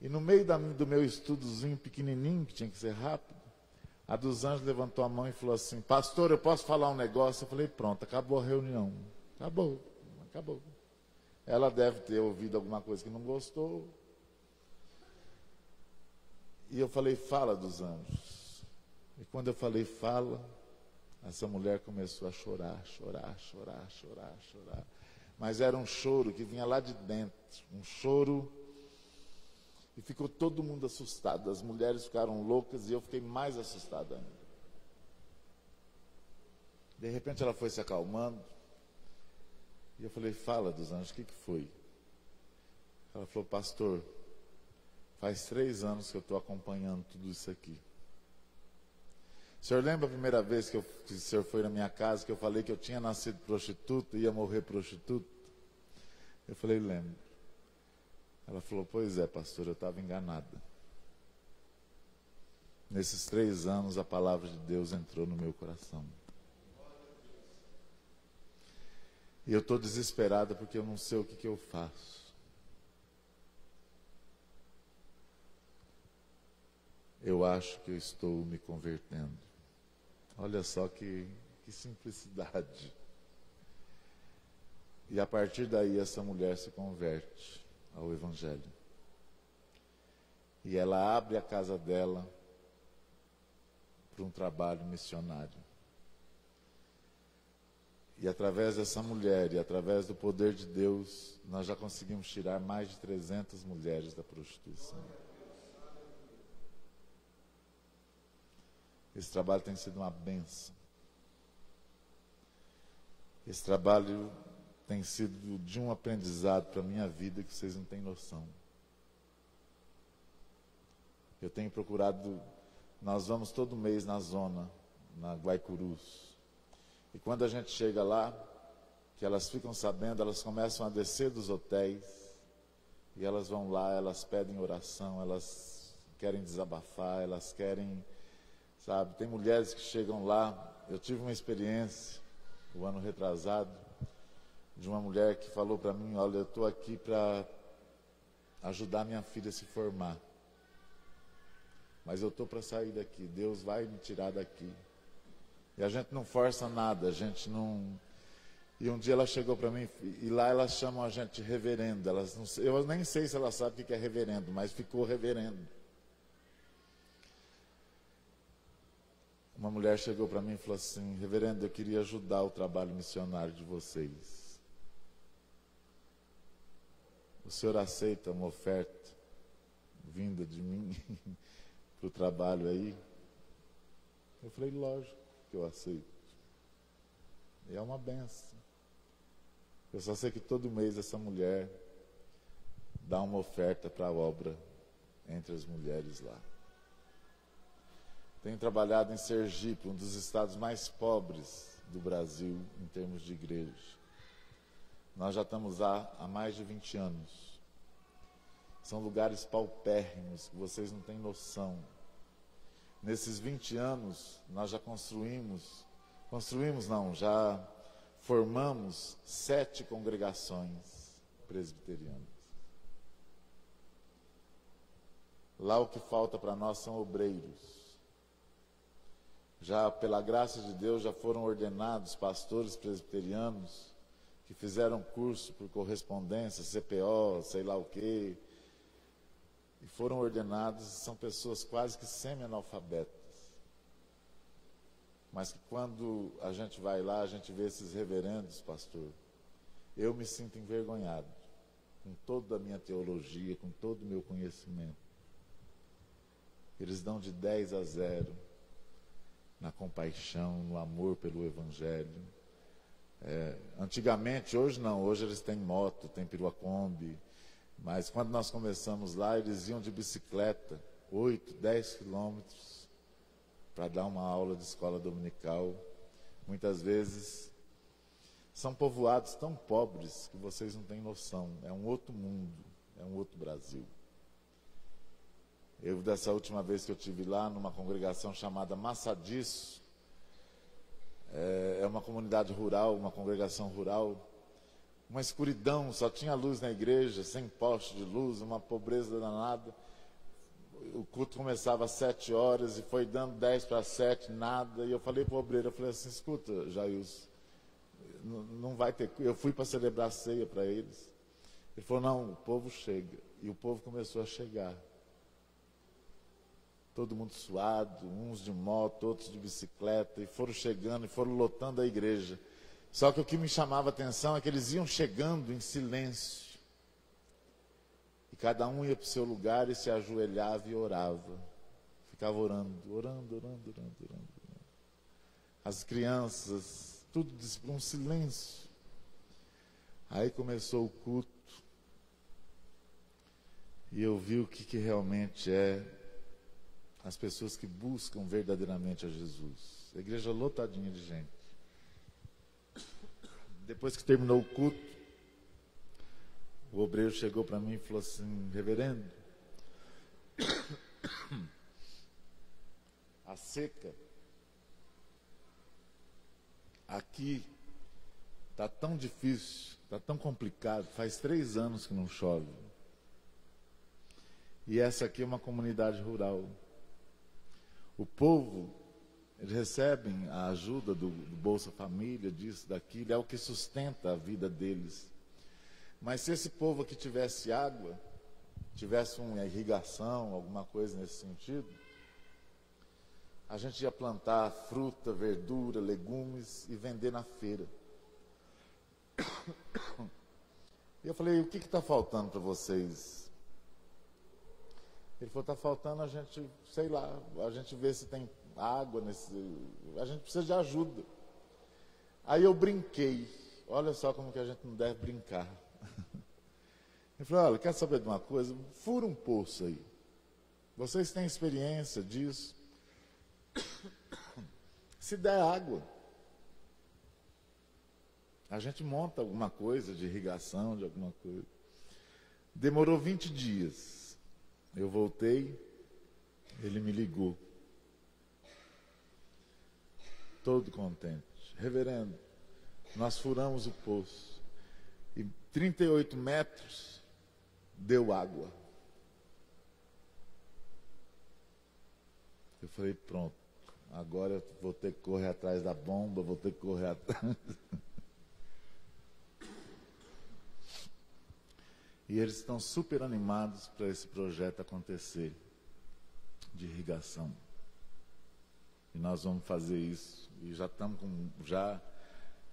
Speaker 1: E no meio do meu estudozinho pequenininho, que tinha que ser rápido, a dos anjos levantou a mão e falou assim: pastor, eu posso falar um negócio? Eu falei: pronto, acabou a reunião. Acabou. Ela deve ter ouvido alguma coisa que não gostou. E eu falei: fala, dos anjos. E quando eu falei fala, essa mulher começou a chorar. Mas era um choro que vinha lá de dentro, um choro. E ficou todo mundo assustado. As mulheres ficaram loucas e eu fiquei mais assustado ainda. De repente ela foi se acalmando. E eu falei: fala, dos anjos, o que foi? Ela falou: pastor, faz 3 anos que eu estou acompanhando tudo isso aqui. O senhor lembra a primeira vez que o senhor foi na minha casa, que eu falei que eu tinha nascido prostituta e ia morrer prostituta? Eu falei: lembro. Ela falou: pois é, pastor, eu estava enganada. Nesses 3 anos, a palavra de Deus entrou no meu coração. E eu estou desesperada porque eu não sei o que eu faço. Eu acho que eu estou me convertendo. Olha só que simplicidade. E a partir daí, essa mulher se converte ao Evangelho. E ela abre a casa dela para um trabalho missionário. E através dessa mulher e através do poder de Deus, nós já conseguimos tirar mais de 300 mulheres da prostituição. Esse trabalho tem sido uma bênção. Esse trabalho tem sido de um aprendizado para a minha vida que vocês não têm noção. Eu tenho procurado, nós vamos todo mês na zona, na Guaicurus. E quando a gente chega lá, que elas ficam sabendo, elas começam a descer dos hotéis, e elas vão lá, elas pedem oração, elas querem desabafar, elas querem, sabe, tem mulheres que chegam lá. Eu tive uma experiência, o ano retrasado, de uma mulher que falou para mim: olha, eu estou aqui para ajudar minha filha a se formar. Mas eu estou para sair daqui, Deus vai me tirar daqui. E a gente não força nada, a gente não... E um dia ela chegou para mim, e lá elas chamam a gente de reverendo. Elas não... Eu nem sei se ela sabe o que é reverendo, mas ficou reverendo. Uma mulher chegou para mim e falou assim: reverendo, eu queria ajudar o trabalho missionário de vocês. O senhor aceita uma oferta vinda de mim para o trabalho aí? Eu falei: lógico que eu aceito. E é uma benção. Eu só sei que todo mês essa mulher dá uma oferta para a obra entre as mulheres lá. Tenho trabalhado em Sergipe, um dos estados mais pobres do Brasil em termos de igreja. Nós já estamos lá há mais de 20 anos. São lugares paupérrimos que vocês não têm noção. Nesses 20 anos, nós já já formamos 7 congregações presbiterianas. Lá o que falta para nós são obreiros. Já pela graça de Deus já foram ordenados pastores presbiterianos que fizeram curso por correspondência, CPO, sei lá o quê, e foram ordenados, são pessoas quase que semi-analfabetas. Mas que quando a gente vai lá, a gente vê esses reverendos, pastor, eu me sinto envergonhado, com toda a minha teologia, com todo o meu conhecimento. Eles dão de 10 a 0 na compaixão, no amor pelo Evangelho. Antigamente, hoje não, hoje eles têm moto, têm perua Kombi, mas quando nós começamos lá, eles iam de bicicleta, 8, 10 quilômetros, para dar uma aula de escola dominical. Muitas vezes são povoados tão pobres que vocês não têm noção, é um outro mundo, é um outro Brasil. Eu, dessa última vez que eu estive lá, numa congregação chamada Massadiço, é uma comunidade rural, uma congregação rural, uma escuridão, só tinha luz na igreja, sem poste de luz, uma pobreza danada. O culto começava às 7 horas e foi dando 10 para 7, nada. E eu falei para o obreiro, eu falei assim, escuta, Jailson, não vai ter... Eu fui para celebrar a ceia para eles. Ele falou, não, o povo chega. E o povo começou a chegar. Todo mundo suado, uns de moto, outros de bicicleta, e foram chegando e foram lotando a igreja. Só que o que me chamava a atenção é que eles iam chegando em silêncio. E cada um ia para o seu lugar e se ajoelhava e orava. Ficava orando. As crianças, tudo um silêncio. Aí começou o culto. E eu vi o que realmente é as pessoas que buscam verdadeiramente a Jesus. A igreja lotadinha de gente. Depois que terminou o culto, o obreiro chegou para mim e falou assim, reverendo, a seca aqui está tão difícil, está tão complicado, faz 3 anos que não chove. E essa aqui é uma comunidade rural. O povo, eles recebem a ajuda do Bolsa Família, disso, daquilo, é o que sustenta a vida deles. Mas se esse povo aqui tivesse água, tivesse uma irrigação, alguma coisa nesse sentido, a gente ia plantar fruta, verdura, legumes e vender na feira. E eu falei, o que está faltando para vocês? Ele falou, está faltando a gente, sei lá, a gente ver se tem água, a gente precisa de ajuda. Aí eu brinquei, olha só como que a gente não deve brincar. Ele falou, olha, quer saber de uma coisa? Fura um poço aí. Vocês têm experiência disso? Se der água, a gente monta alguma coisa de irrigação, de alguma coisa. Demorou 20 dias. Eu voltei, ele me ligou. Todo contente. Reverendo, nós furamos o poço. E 38 metros deu água. Eu falei, pronto. Agora eu vou ter que correr atrás da bomba, vou ter que correr atrás. E eles estão super animados para esse projeto acontecer, de irrigação. E nós vamos fazer isso. E já estamos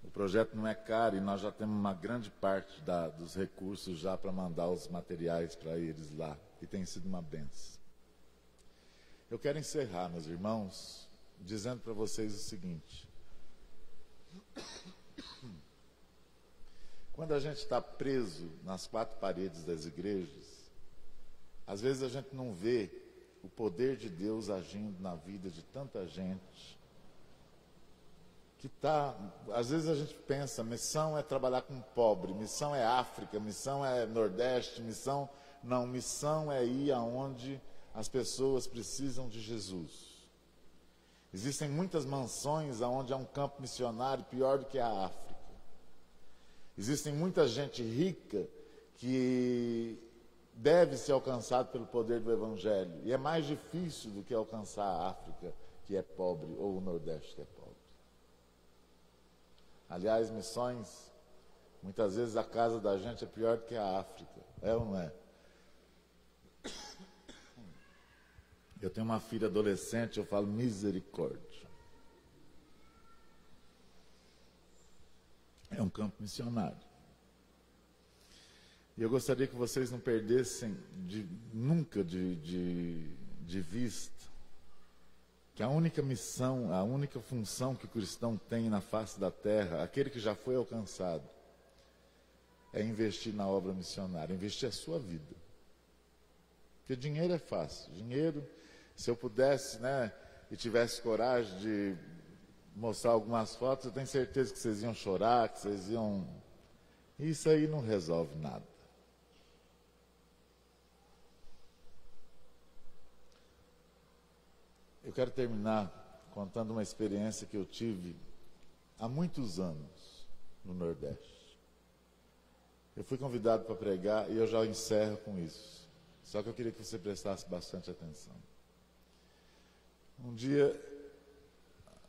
Speaker 1: o projeto não é caro e nós já temos uma grande parte dos recursos já para mandar os materiais para eles lá. E tem sido uma bênção. Eu quero encerrar, meus irmãos, dizendo para vocês o seguinte. Quando a gente está preso nas 4 paredes das igrejas, Às vezes a gente não vê o poder de Deus agindo na vida de tanta gente que está... Às vezes a gente pensa, missão é trabalhar com pobre, missão é África, missão é Nordeste, missão... Não, missão é ir aonde as pessoas precisam de Jesus. Existem muitas mansões onde há um campo missionário pior do que a África. Existem muita gente rica que deve ser alcançado pelo poder do Evangelho. E é mais difícil do que alcançar a África, que é pobre, ou o Nordeste, que é pobre. Aliás, missões, muitas vezes a casa da gente é pior do que a África. É ou não é? Eu tenho uma filha adolescente, eu falo misericórdia. É um campo missionário. E eu gostaria que vocês não perdessem nunca de vista que a única missão, a única função que o cristão tem na face da terra, aquele que já foi alcançado, é investir na obra missionária, investir a sua vida. Porque dinheiro é fácil. Dinheiro, se eu pudesse, né, e tivesse coragem de mostrar algumas fotos, eu tenho certeza que vocês iam chorar, que vocês iam... Isso aí não resolve nada. Eu quero terminar contando uma experiência que eu tive há muitos anos no Nordeste. Eu fui convidado para pregar e eu já encerro com isso. Só que eu queria que você prestasse bastante atenção. Um dia,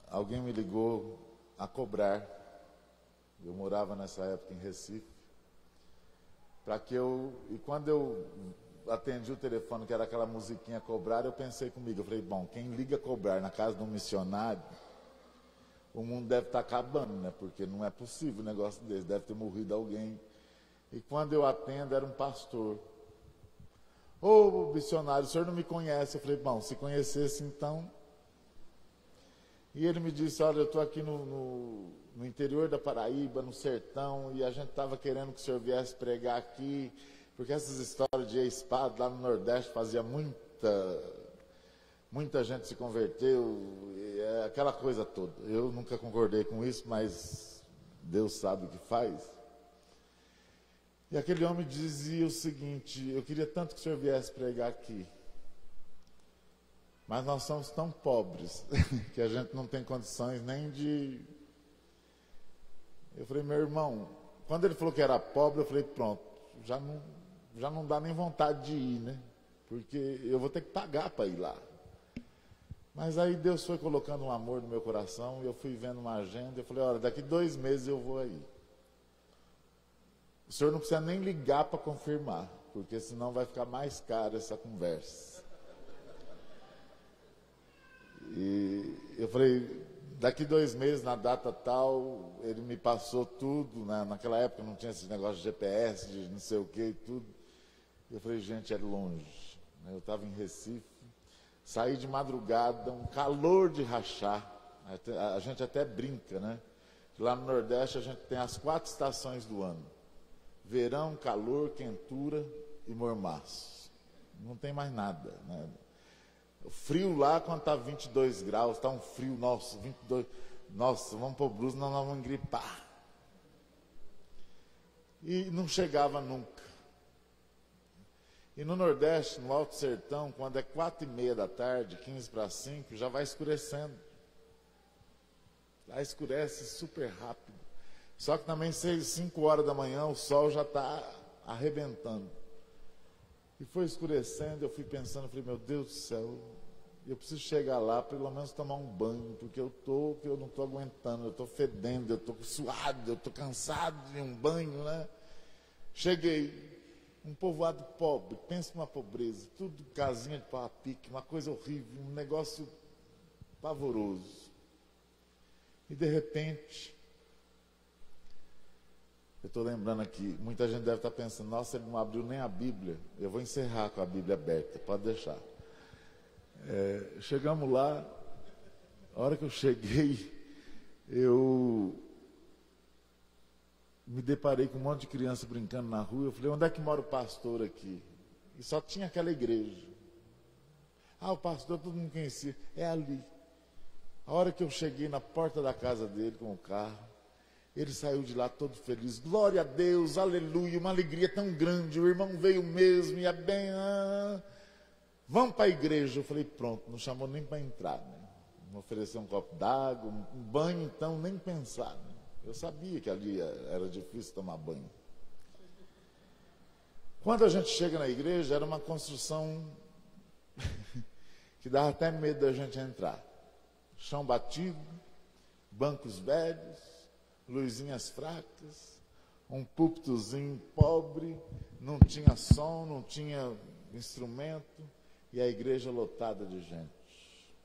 Speaker 1: alguém me ligou a cobrar. Eu morava nessa época em Recife. E quando eu atendi o telefone, que era aquela musiquinha cobrar, eu pensei comigo, eu falei, bom, quem liga cobrar na casa de um missionário, o mundo deve estar acabando, né? Porque não é possível um negócio desse, deve ter morrido alguém. E quando eu atendo, era um pastor. Ô, missionário, o senhor não me conhece? Eu falei, bom, se conhecesse então... E ele me disse, olha, eu estou aqui no interior da Paraíba, no sertão, e a gente estava querendo que o senhor viesse pregar aqui, porque essas histórias de ex-padre lá no Nordeste fazia muita gente se converteu, aquela coisa toda. Eu nunca concordei com isso, mas Deus sabe o que faz. E aquele homem dizia o seguinte, eu queria tanto que o senhor viesse pregar aqui, mas nós somos tão pobres que a gente não tem condições nem de... Eu falei, meu irmão, quando ele falou que era pobre, eu falei, pronto, já não dá nem vontade de ir, né? Porque eu vou ter que pagar para ir lá. Mas aí Deus foi colocando um amor no meu coração e eu fui vendo uma agenda. Eu falei, olha, daqui 2 meses eu vou aí. O senhor não precisa nem ligar para confirmar, porque senão vai ficar mais caro essa conversa. E eu falei, daqui 2 meses, na data tal, ele me passou tudo, né? Naquela época não tinha esse negócio de GPS, de não sei o que e tudo. Eu falei, gente, é longe. Eu estava em Recife, saí de madrugada, um calor de rachar. A gente até brinca, né? Lá no Nordeste a gente tem as 4 estações do ano. Verão, calor, quentura e mormaço. Não tem mais nada, né? O frio lá, quando está 22 graus, está um frio, nossa, 22, nossa, vamos pôr blusa, nós vamos gripar. E não chegava nunca. E no Nordeste, no Alto Sertão, quando é 4h30 da tarde, 15 para 5, já vai escurecendo. Lá escurece super rápido. Só que também 5 horas da manhã, o sol já está arrebentando. E foi escurecendo, eu fui pensando, falei, meu Deus do céu, eu preciso chegar lá, pelo menos tomar um banho, porque eu não estou aguentando, eu estou fedendo, eu estou suado, eu estou cansado de um banho, né? Cheguei, um povoado pobre, pensa numa pobreza, tudo casinha de pau a pique, uma coisa horrível, um negócio pavoroso. E de repente, eu estou lembrando aqui, muita gente deve estar pensando, nossa, ele não abriu nem a Bíblia. Eu vou encerrar com a Bíblia aberta, pode deixar. Chegamos lá, a hora que eu cheguei, eu me deparei com um monte de criança brincando na rua. Eu falei, onde é que mora o pastor aqui? E só tinha aquela igreja. O pastor todo mundo conhecia. É ali. A hora que eu cheguei na porta da casa dele com o carro, ele saiu de lá todo feliz. Glória a Deus, aleluia, uma alegria tão grande. O irmão veio mesmo, e é bem... vamos para a igreja. Eu falei, pronto, não chamou nem para entrar, né? Me ofereceu um copo d'água, um banho, então, nem pensar, né? Eu sabia que ali era difícil tomar banho. Quando a gente chega na igreja, era uma construção que dava até medo da gente entrar. Chão batido, bancos velhos, luzinhas fracas, um púlpitozinho pobre, não tinha som, não tinha instrumento, e a igreja lotada de gente.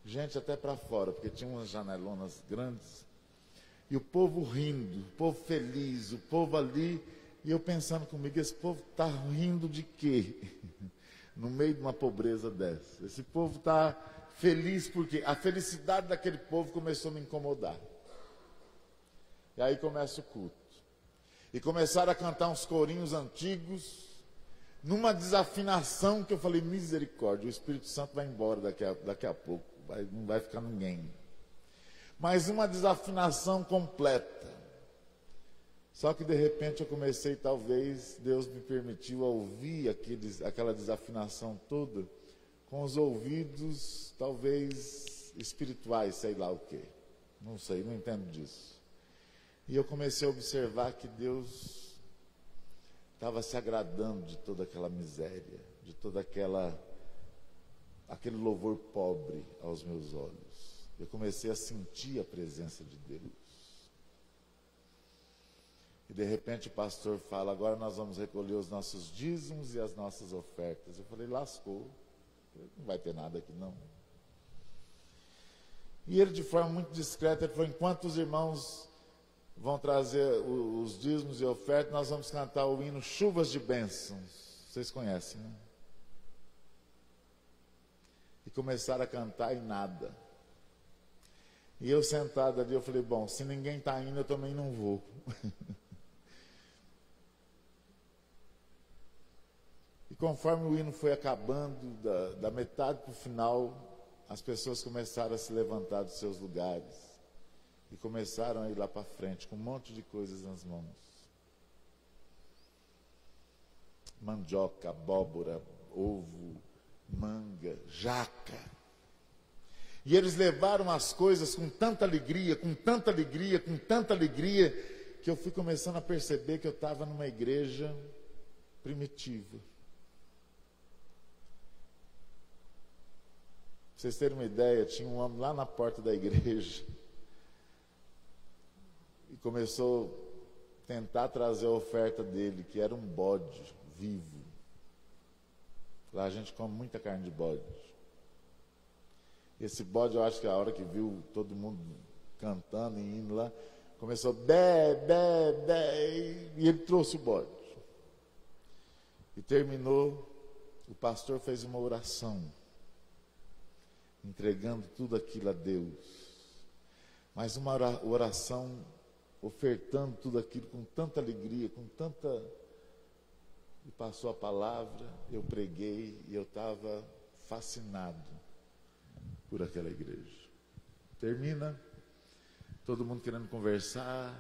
Speaker 1: Gente até para fora, porque tinha umas janelonas grandes, e o povo rindo, o povo feliz, o povo ali, e eu pensando comigo, esse povo está rindo de quê? No meio de uma pobreza dessa. Esse povo está feliz porque a felicidade daquele povo começou a me incomodar. E aí começa o culto. E começaram a cantar uns corinhos antigos, numa desafinação que eu falei, misericórdia, o Espírito Santo vai embora daqui a pouco, não vai ficar ninguém. Mas uma desafinação completa. Só que de repente eu comecei, talvez, Deus me permitiu ouvir aquela desafinação toda, com os ouvidos, talvez, espirituais, sei lá o quê. Não sei, não entendo disso. E eu comecei a observar que Deus estava se agradando de toda aquela miséria, de toda aquele louvor pobre aos meus olhos. Eu comecei a sentir a presença de Deus. E de repente o pastor fala, agora nós vamos recolher os nossos dízimos e as nossas ofertas. Eu falei, lascou, não vai ter nada aqui não. E ele de forma muito discreta, ele falou, enquanto os irmãos vão trazer os dízimos e ofertas, nós vamos cantar o hino Chuvas de Bênçãos. Vocês conhecem, né? E começaram a cantar e nada. E eu sentado ali, eu falei, bom, se ninguém está indo, eu também não vou. E conforme o hino foi acabando, da metade para o final, as pessoas começaram a se levantar dos seus lugares. E começaram a ir lá para frente, com um monte de coisas nas mãos. Mandioca, abóbora, ovo, manga, jaca. E eles levaram as coisas com tanta alegria, com tanta alegria, com tanta alegria, que eu fui começando a perceber que eu estava numa igreja primitiva. Para vocês terem uma ideia, tinha um homem lá na porta da igreja e começou a tentar trazer a oferta dele, que era um bode vivo. Lá a gente come muita carne de bode. Esse bode, eu acho que a hora que viu todo mundo cantando e indo lá, começou bé, bé, bé, e ele trouxe o bode. E terminou, o pastor fez uma oração, entregando tudo aquilo a Deus. Mas uma oração ofertando tudo aquilo com tanta alegria, com tanta... E passou a palavra, eu preguei e eu estava fascinado por aquela igreja. Termina, todo mundo querendo conversar,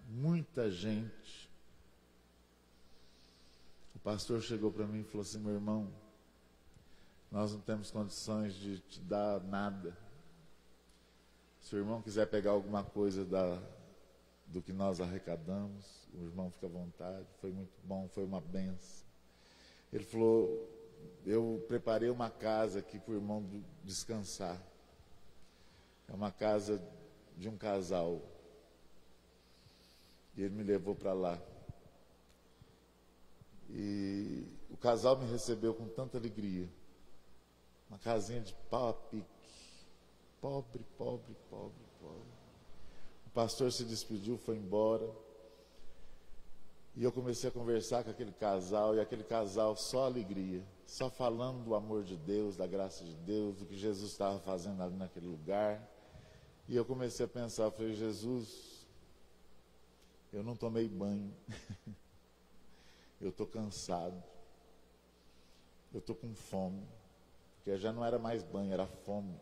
Speaker 1: muita gente. O pastor chegou para mim e falou assim, meu irmão, nós não temos condições de te dar nada. Se o irmão quiser pegar alguma coisa do que nós arrecadamos, o irmão fica à vontade. Foi muito bom, foi uma benção. Ele falou, eu preparei uma casa aqui para o irmão descansar. É uma casa de um casal. E ele me levou para lá. E o casal me recebeu com tanta alegria. Uma casinha de pau a pique. Pobre, pobre, pobre, pobre. O pastor se despediu, foi embora. E eu comecei a conversar com aquele casal, e aquele casal só alegria, só falando do amor de Deus, da graça de Deus, do que Jesus estava fazendo ali naquele lugar. E eu comecei a pensar, eu falei, Jesus, eu não tomei banho, eu estou cansado, eu estou com fome. Porque já não era mais banho, era fome.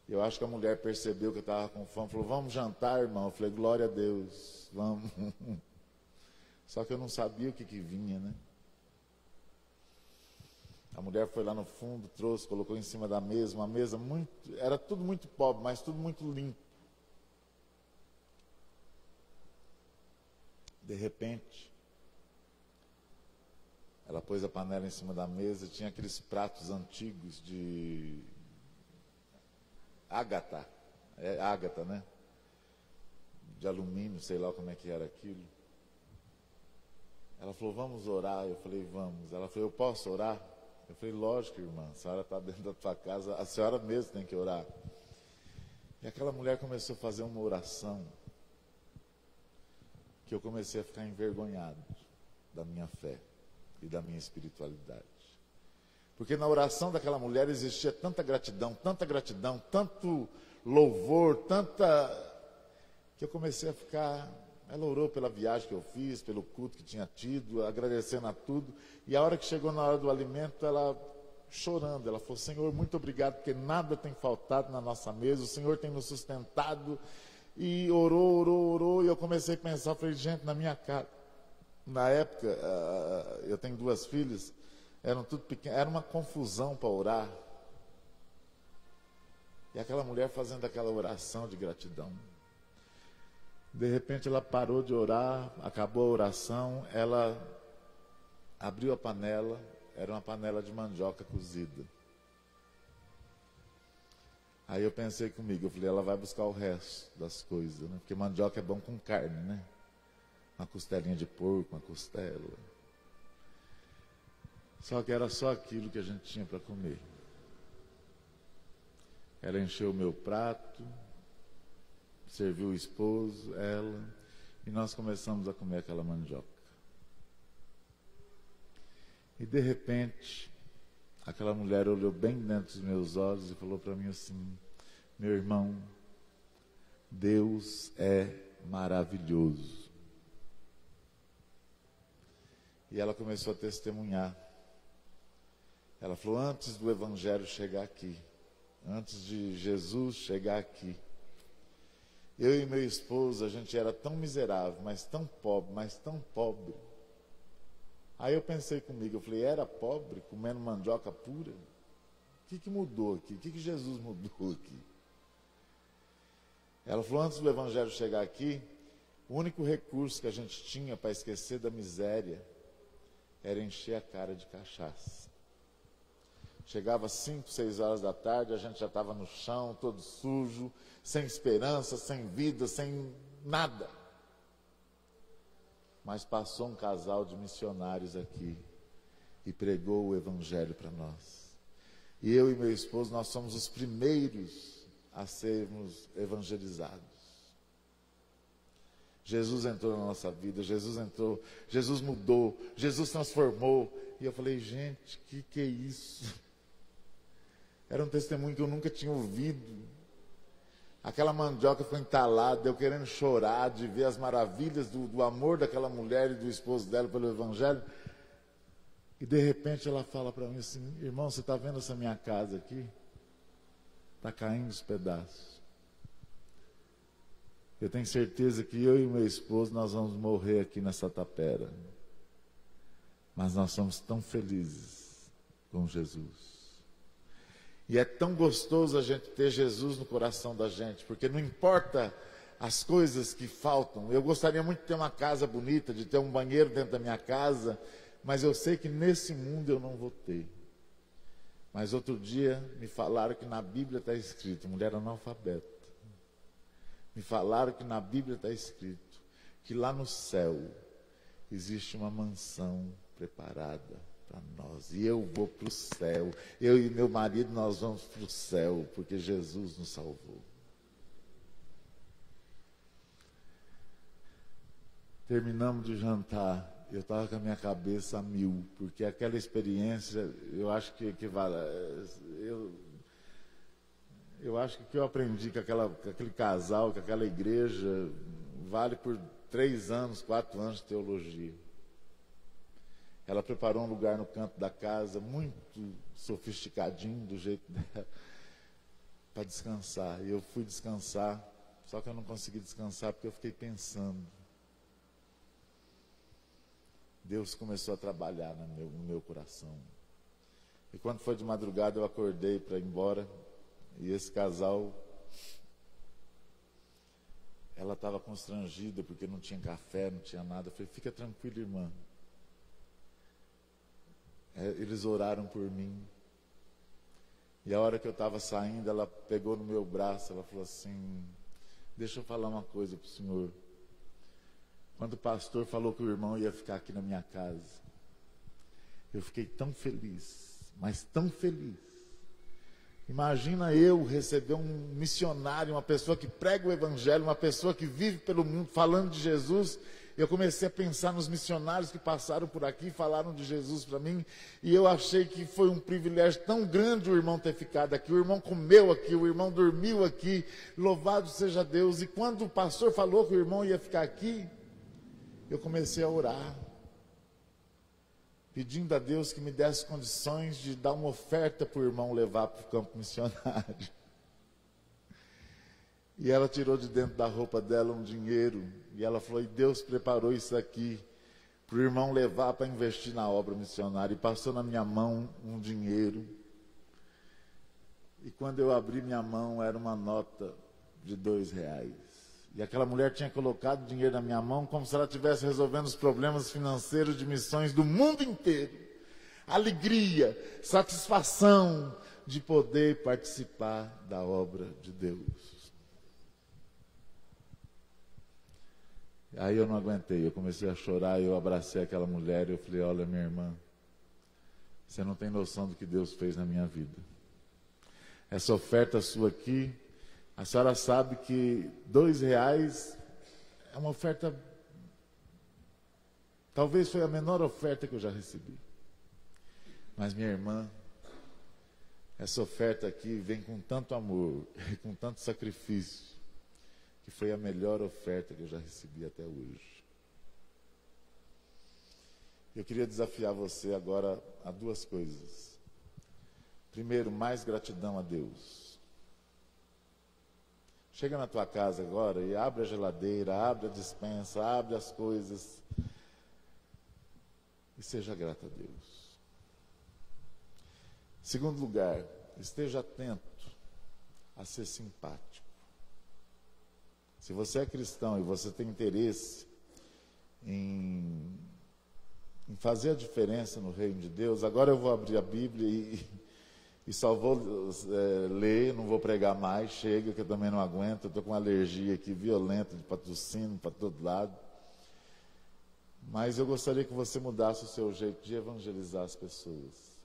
Speaker 1: Eu acho que a mulher percebeu que eu estava com fome, falou, vamos jantar, irmão. Eu falei, glória a Deus, vamos. Só que eu não sabia o que vinha, né? A mulher foi lá no fundo, trouxe, colocou em cima da mesa, uma mesa muito, era tudo muito pobre, mas tudo muito limpo. De repente, ela pôs a panela em cima da mesa, tinha aqueles pratos antigos de ágata, ágata, né? De alumínio, sei lá como é que era aquilo. Ela falou, vamos orar. Eu falei, vamos. Ela falou, eu posso orar? Eu falei, lógico, irmã, a senhora está dentro da tua casa, a senhora mesmo tem que orar. E aquela mulher começou a fazer uma oração, que eu comecei a ficar envergonhado da minha fé e da minha espiritualidade. Porque na oração daquela mulher existia tanta gratidão, tanto louvor, que eu comecei a ficar... Ela orou pela viagem que eu fiz, pelo culto que tinha tido, agradecendo a tudo. E a hora que chegou na hora do alimento, ela chorando, ela falou, Senhor, muito obrigado, porque nada tem faltado na nossa mesa, o Senhor tem nos sustentado. E orou, e eu comecei a pensar, falei, gente, na minha casa... Na época, eu tenho 2 filhas, eram tudo pequenas, era uma confusão para orar. E aquela mulher fazendo aquela oração de gratidão. De repente ela parou de orar, acabou a oração, ela abriu a panela, era uma panela de mandioca cozida. Aí eu pensei comigo, eu falei, ela vai buscar o resto das coisas, né? Porque mandioca é bom com carne, né? Uma costelinha de porco, uma costela. Só que era só aquilo que a gente tinha para comer. Ela encheu o meu prato, serviu o esposo, ela, e nós começamos a comer aquela mandioca. E de repente, aquela mulher olhou bem dentro dos meus olhos e falou para mim assim, meu irmão, Deus é maravilhoso. E ela começou a testemunhar. Ela falou, antes do Evangelho chegar aqui, antes de Jesus chegar aqui, eu e meu esposo, a gente era tão miserável, mas tão pobre. Aí eu pensei comigo, eu falei, era pobre, comendo mandioca pura? O que mudou aqui? O que Jesus mudou aqui? Ela falou, antes do Evangelho chegar aqui, o único recurso que a gente tinha para esquecer da miséria era encher a cara de cachaça. Chegava 5, 6 horas da tarde, a gente já estava no chão, todo sujo, sem esperança, sem vida, sem nada. Mas passou um casal de missionários aqui e pregou o Evangelho para nós. E eu e meu esposo, nós somos os primeiros a sermos evangelizados. Jesus entrou na nossa vida, Jesus mudou, Jesus transformou. E eu falei, gente, que é isso? Era um testemunho que eu nunca tinha ouvido. Aquela mandioca foi entalada, eu querendo chorar, de ver as maravilhas do amor daquela mulher e do esposo dela pelo Evangelho. E de repente ela fala para mim assim, irmão, você está vendo essa minha casa aqui? Está caindo os pedaços. Eu tenho certeza que eu e meu esposo, nós vamos morrer aqui nessa tapera. Mas nós somos tão felizes com Jesus. E é tão gostoso a gente ter Jesus no coração da gente, porque não importa as coisas que faltam. Eu gostaria muito de ter uma casa bonita, de ter um banheiro dentro da minha casa, mas eu sei que nesse mundo eu não vou ter. Mas outro dia me falaram que na Bíblia está escrito, mulher analfabeta. Me falaram que na Bíblia está escrito que lá no céu existe uma mansão preparada para nós. E eu vou para o céu. Eu e meu marido, nós vamos para o céu, porque Jesus nos salvou. Terminamos de jantar. Eu estava com a minha cabeça a mil, porque aquela experiência, eu acho que equivale. Eu acho que o que eu aprendi com aquele casal, com aquela igreja, vale por 3 anos, 4 anos de teologia. Ela preparou um lugar no canto da casa, muito sofisticadinho, do jeito dela, para descansar. E eu fui descansar, só que eu não consegui descansar porque eu fiquei pensando. Deus começou a trabalhar no meu coração. E quando foi de madrugada eu acordei para ir embora, e esse casal, ela estava constrangida porque não tinha café, não tinha nada. Eu falei, fica tranquila, irmã. Eles oraram por mim. E a hora que eu estava saindo, ela pegou no meu braço, ela falou assim, deixa eu falar uma coisa para o senhor. Quando o pastor falou que o irmão ia ficar aqui na minha casa, eu fiquei tão feliz, mas tão feliz. Imagina eu receber um missionário, uma pessoa que prega o evangelho, uma pessoa que vive pelo mundo falando de Jesus. Eu comecei a pensar nos missionários que passaram por aqui, falaram de Jesus para mim, e eu achei que foi um privilégio tão grande o irmão ter ficado aqui. O irmão comeu aqui, o irmão dormiu aqui, louvado seja Deus. E quando o pastor falou que o irmão ia ficar aqui, eu comecei a orar, pedindo a Deus que me desse condições de dar uma oferta para o irmão levar para o campo missionário. E ela tirou de dentro da roupa dela um dinheiro, e ela falou, e Deus preparou isso aqui para o irmão levar para investir na obra missionária. E passou na minha mão um dinheiro, e quando eu abri minha mão era uma nota de R$2. E aquela mulher tinha colocado dinheiro na minha mão como se ela estivesse resolvendo os problemas financeiros de missões do mundo inteiro. Alegria, satisfação de poder participar da obra de Deus. Aí eu não aguentei, eu comecei a chorar, eu abracei aquela mulher e eu falei, olha minha irmã, você não tem noção do que Deus fez na minha vida. Essa oferta sua aqui, a senhora sabe que R$2 é uma oferta, talvez foi a menor oferta que eu já recebi. Mas minha irmã, essa oferta aqui vem com tanto amor, com tanto sacrifício, que foi a melhor oferta que eu já recebi até hoje. Eu queria desafiar você agora a duas coisas. Primeiro, mais gratidão a Deus. Chega na tua casa agora e abre a geladeira, abre a despensa, abre as coisas e seja grato a Deus. Segundo lugar, esteja atento a ser simpático. Se você é cristão e você tem interesse em fazer a diferença no reino de Deus, agora eu vou abrir a Bíblia e só vou ler, não vou pregar mais, chega que eu também não aguento, eu estou com uma alergia aqui violenta de patrocínio para todo lado. Mas eu gostaria que você mudasse o seu jeito de evangelizar as pessoas.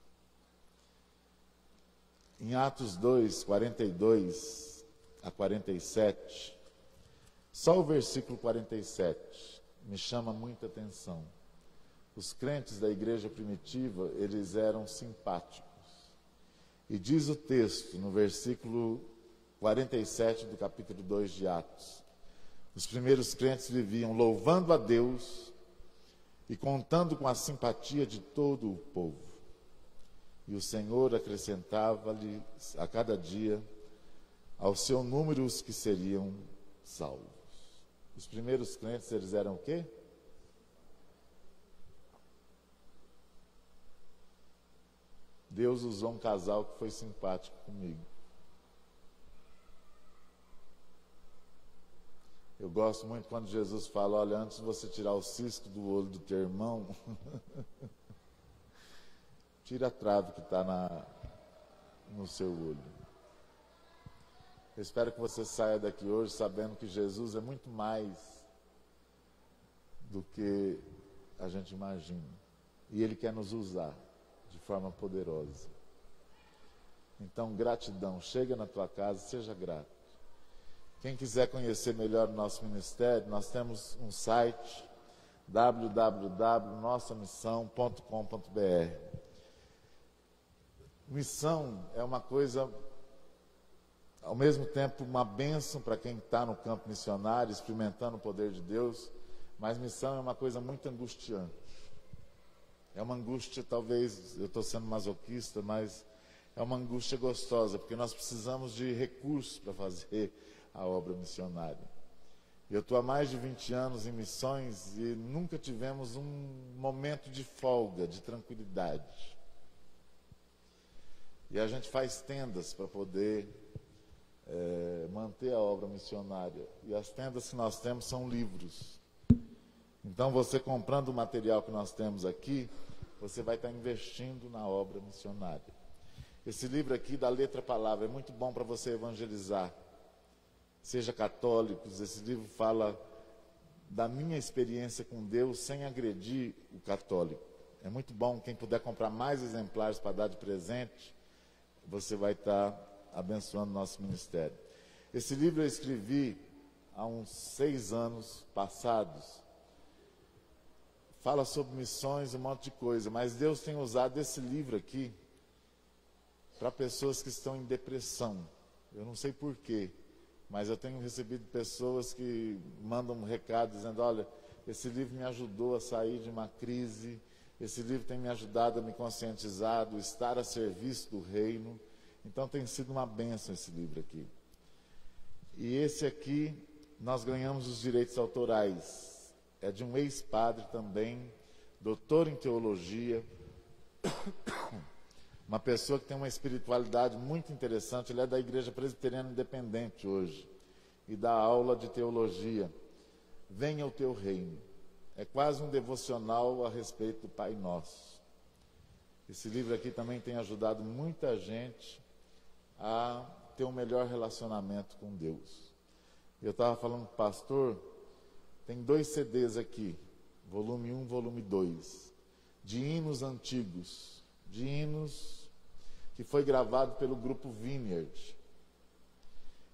Speaker 1: Em Atos 2, 42 a 47, só o versículo 47 me chama muita atenção. Os crentes da igreja primitiva, eles eram simpáticos. E diz o texto, no versículo 47 do capítulo 2 de Atos, os primeiros crentes viviam louvando a Deus e contando com a simpatia de todo o povo. E o Senhor acrescentava-lhe a cada dia ao seu número os que seriam salvos. Os primeiros crentes, eles eram o quê? Deus usou um casal que foi simpático comigo. Eu gosto muito quando Jesus fala, olha, antes de você tirar o cisco do olho do teu irmão, tira a trave que está no seu olho. Eu espero que você saia daqui hoje sabendo que Jesus é muito mais do que a gente imagina. E Ele quer nos usar de forma poderosa. Então, gratidão. Chega na tua casa, seja grato. Quem quiser conhecer melhor o nosso ministério, nós temos um site www.nossamissão.com.br. Missão é uma coisa, ao mesmo tempo, uma bênção para quem está no campo missionário, experimentando o poder de Deus, mas missão é uma coisa muito angustiante. É uma angústia, talvez, eu estou sendo masoquista, mas é uma angústia gostosa, porque nós precisamos de recursos para fazer a obra missionária. Eu estou há mais de 20 anos em missões e nunca tivemos um momento de folga, de tranquilidade. E a gente faz tendas para poder manter a obra missionária. E as tendas que nós temos são livros. Então, você comprando o material que nós temos aqui, você vai estar investindo na obra missionária. Esse livro aqui, da Letra à Palavra, é muito bom para você evangelizar. Seja católicos, esse livro fala da minha experiência com Deus sem agredir o católico. É muito bom, quem puder comprar mais exemplares para dar de presente, você vai estar abençoando o nosso ministério. Esse livro eu escrevi há uns 6 anos passados. Fala sobre missões, um monte de coisa, mas Deus tem usado esse livro aqui para pessoas que estão em depressão. Eu não sei porquê, mas eu tenho recebido pessoas que mandam um recado dizendo: olha, esse livro me ajudou a sair de uma crise, esse livro tem me ajudado a me conscientizar do estar a serviço do reino. Então tem sido uma bênção esse livro aqui. E esse aqui, nós ganhamos os direitos autorais. É de um ex-padre também, doutor em teologia, uma pessoa que tem uma espiritualidade muito interessante. Ele é da Igreja Presbiteriana Independente hoje e dá aula de teologia. Venha o teu reino. É quase um devocional a respeito do Pai Nosso. Esse livro aqui também tem ajudado muita gente a ter um melhor relacionamento com Deus. Eu estava falando com o pastor, tem 2 CDs aqui, volume 1, volume 2, de hinos antigos, de hinos que foi gravado pelo grupo Vineyard.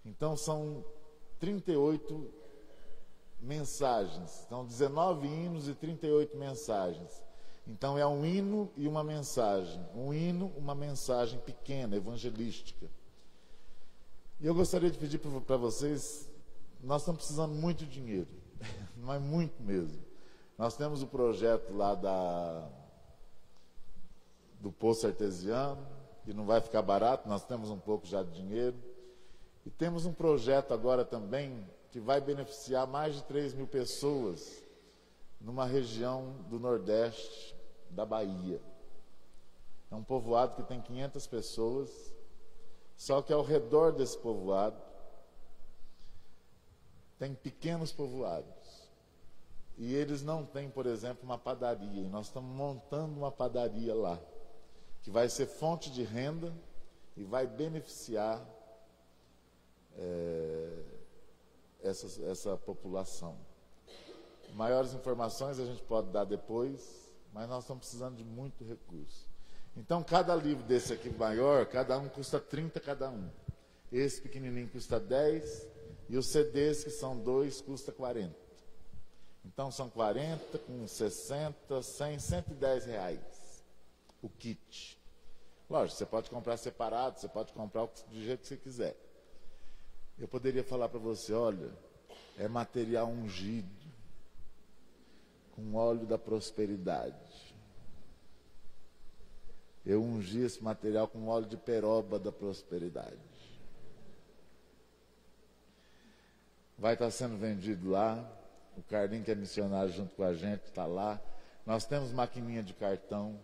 Speaker 1: Então são 38 mensagens, então 19 hinos e 38 mensagens. Então é um hino e uma mensagem, um hino, uma mensagem pequena, evangelística. E eu gostaria de pedir para vocês, nós estamos precisando muito de dinheiro, não é muito mesmo. Nós temos o projeto lá do Poço Artesiano, que não vai ficar barato, nós temos um pouco já de dinheiro. E temos um projeto agora também que vai beneficiar mais de 3.000 pessoas numa região do Nordeste da Bahia. É um povoado que tem 500 pessoas, só que ao redor desse povoado tem pequenos povoados. E eles não têm, por exemplo, uma padaria. E nós estamos montando uma padaria lá, que vai ser fonte de renda e vai beneficiar essa população. Maiores informações a gente pode dar depois, mas nós estamos precisando de muito recurso. Então, cada livro desse aqui maior, cada um custa 30 cada um. Esse pequenininho custa 10 e os CDs, que são 2, custa 40. Então, são 40 com 60, 100, 110 reais o kit. Lógico, você pode comprar separado, você pode comprar do jeito que você quiser. Eu poderia falar para você: olha, é material ungido com óleo da prosperidade. Eu ungi esse material com óleo de peroba da prosperidade. Vai estar sendo vendido lá. O Carlinhos, que é missionário junto com a gente, está lá. Nós temos maquininha de cartão.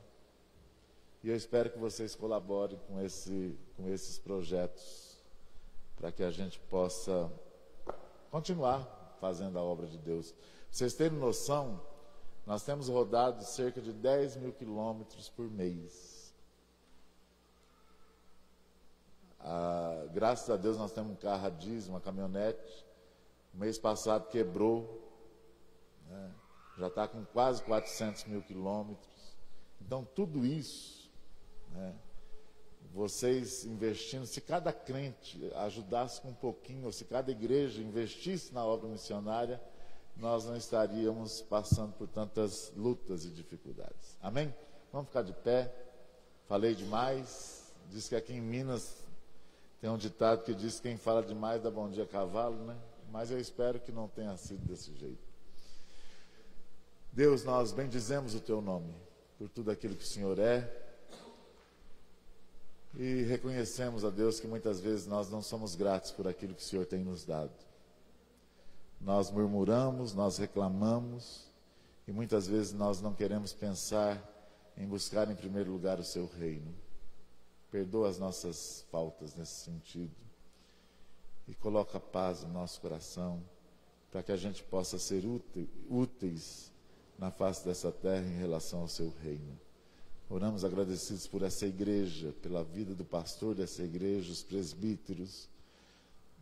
Speaker 1: E eu espero que vocês colaborem com esses projetos, para que a gente possa continuar fazendo a obra de Deus. Para vocês terem noção, nós temos rodado cerca de 10.000 quilômetros por mês. Graças a Deus nós temos um carro a diesel, uma caminhonete. O mês passado quebrou, né? Já está com quase 400.000 quilômetros. Então tudo isso, né? Vocês investindo, se cada crente ajudasse com um pouquinho, ou se cada igreja investisse na obra missionária, nós não estaríamos passando por tantas lutas e dificuldades. Amém? Vamos ficar de pé. Falei demais. Diz que aqui em Minas tem um ditado que diz que quem fala demais dá bom dia a cavalo, né? Mas eu espero que não tenha sido desse jeito. Deus, nós bendizemos o teu nome. por tudo aquilo que o Senhor é. E reconhecemos a Deus que muitas vezes nós não somos gratos por aquilo que o Senhor tem nos dado. Nós murmuramos, nós reclamamos, e muitas vezes nós não queremos pensar em buscar em primeiro lugar o Seu reino. Perdoa as nossas faltas nesse sentido e coloca paz no nosso coração, para que a gente possa ser úteis na face dessa terra em relação ao Seu reino. Oramos agradecidos por essa igreja, pela vida do pastor dessa igreja, os presbíteros,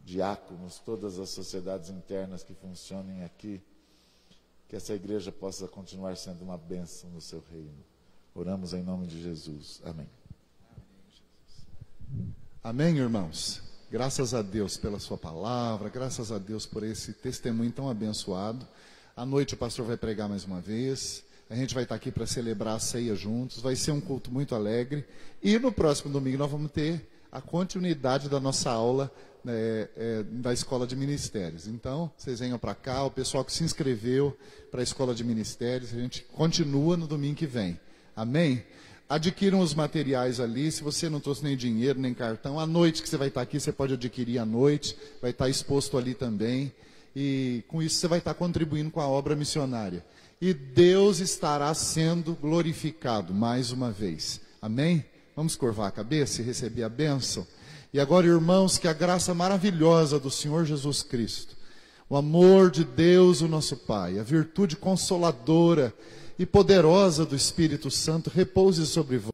Speaker 1: diáconos, todas as sociedades internas que funcionem aqui, que essa igreja possa continuar sendo uma bênção no Seu reino. Oramos em nome de Jesus. Amém.
Speaker 2: Amém, irmãos? Graças a Deus pela sua palavra, graças a Deus por esse testemunho tão abençoado. À noite o pastor vai pregar mais uma vez, a gente vai estar aqui para celebrar a ceia juntos, vai ser um culto muito alegre. E no próximo domingo nós vamos ter a continuidade da nossa aula da Escola de Ministérios. Então, vocês venham para cá, o pessoal que se inscreveu para a Escola de Ministérios, a gente continua no domingo que vem. Amém? Adquiram os materiais ali. Se você não trouxe nem dinheiro, nem cartão, à noite que você vai estar aqui, você pode adquirir à noite, vai estar exposto ali também. E com isso você vai estar contribuindo com a obra missionária. E Deus estará sendo glorificado mais uma vez. Amém? Vamos curvar a cabeça e receber a bênção. E agora, irmãos, que a graça maravilhosa do Senhor Jesus Cristo, o amor de Deus, o nosso Pai, a virtude consoladora e poderosa do Espírito Santo repouse sobre vós.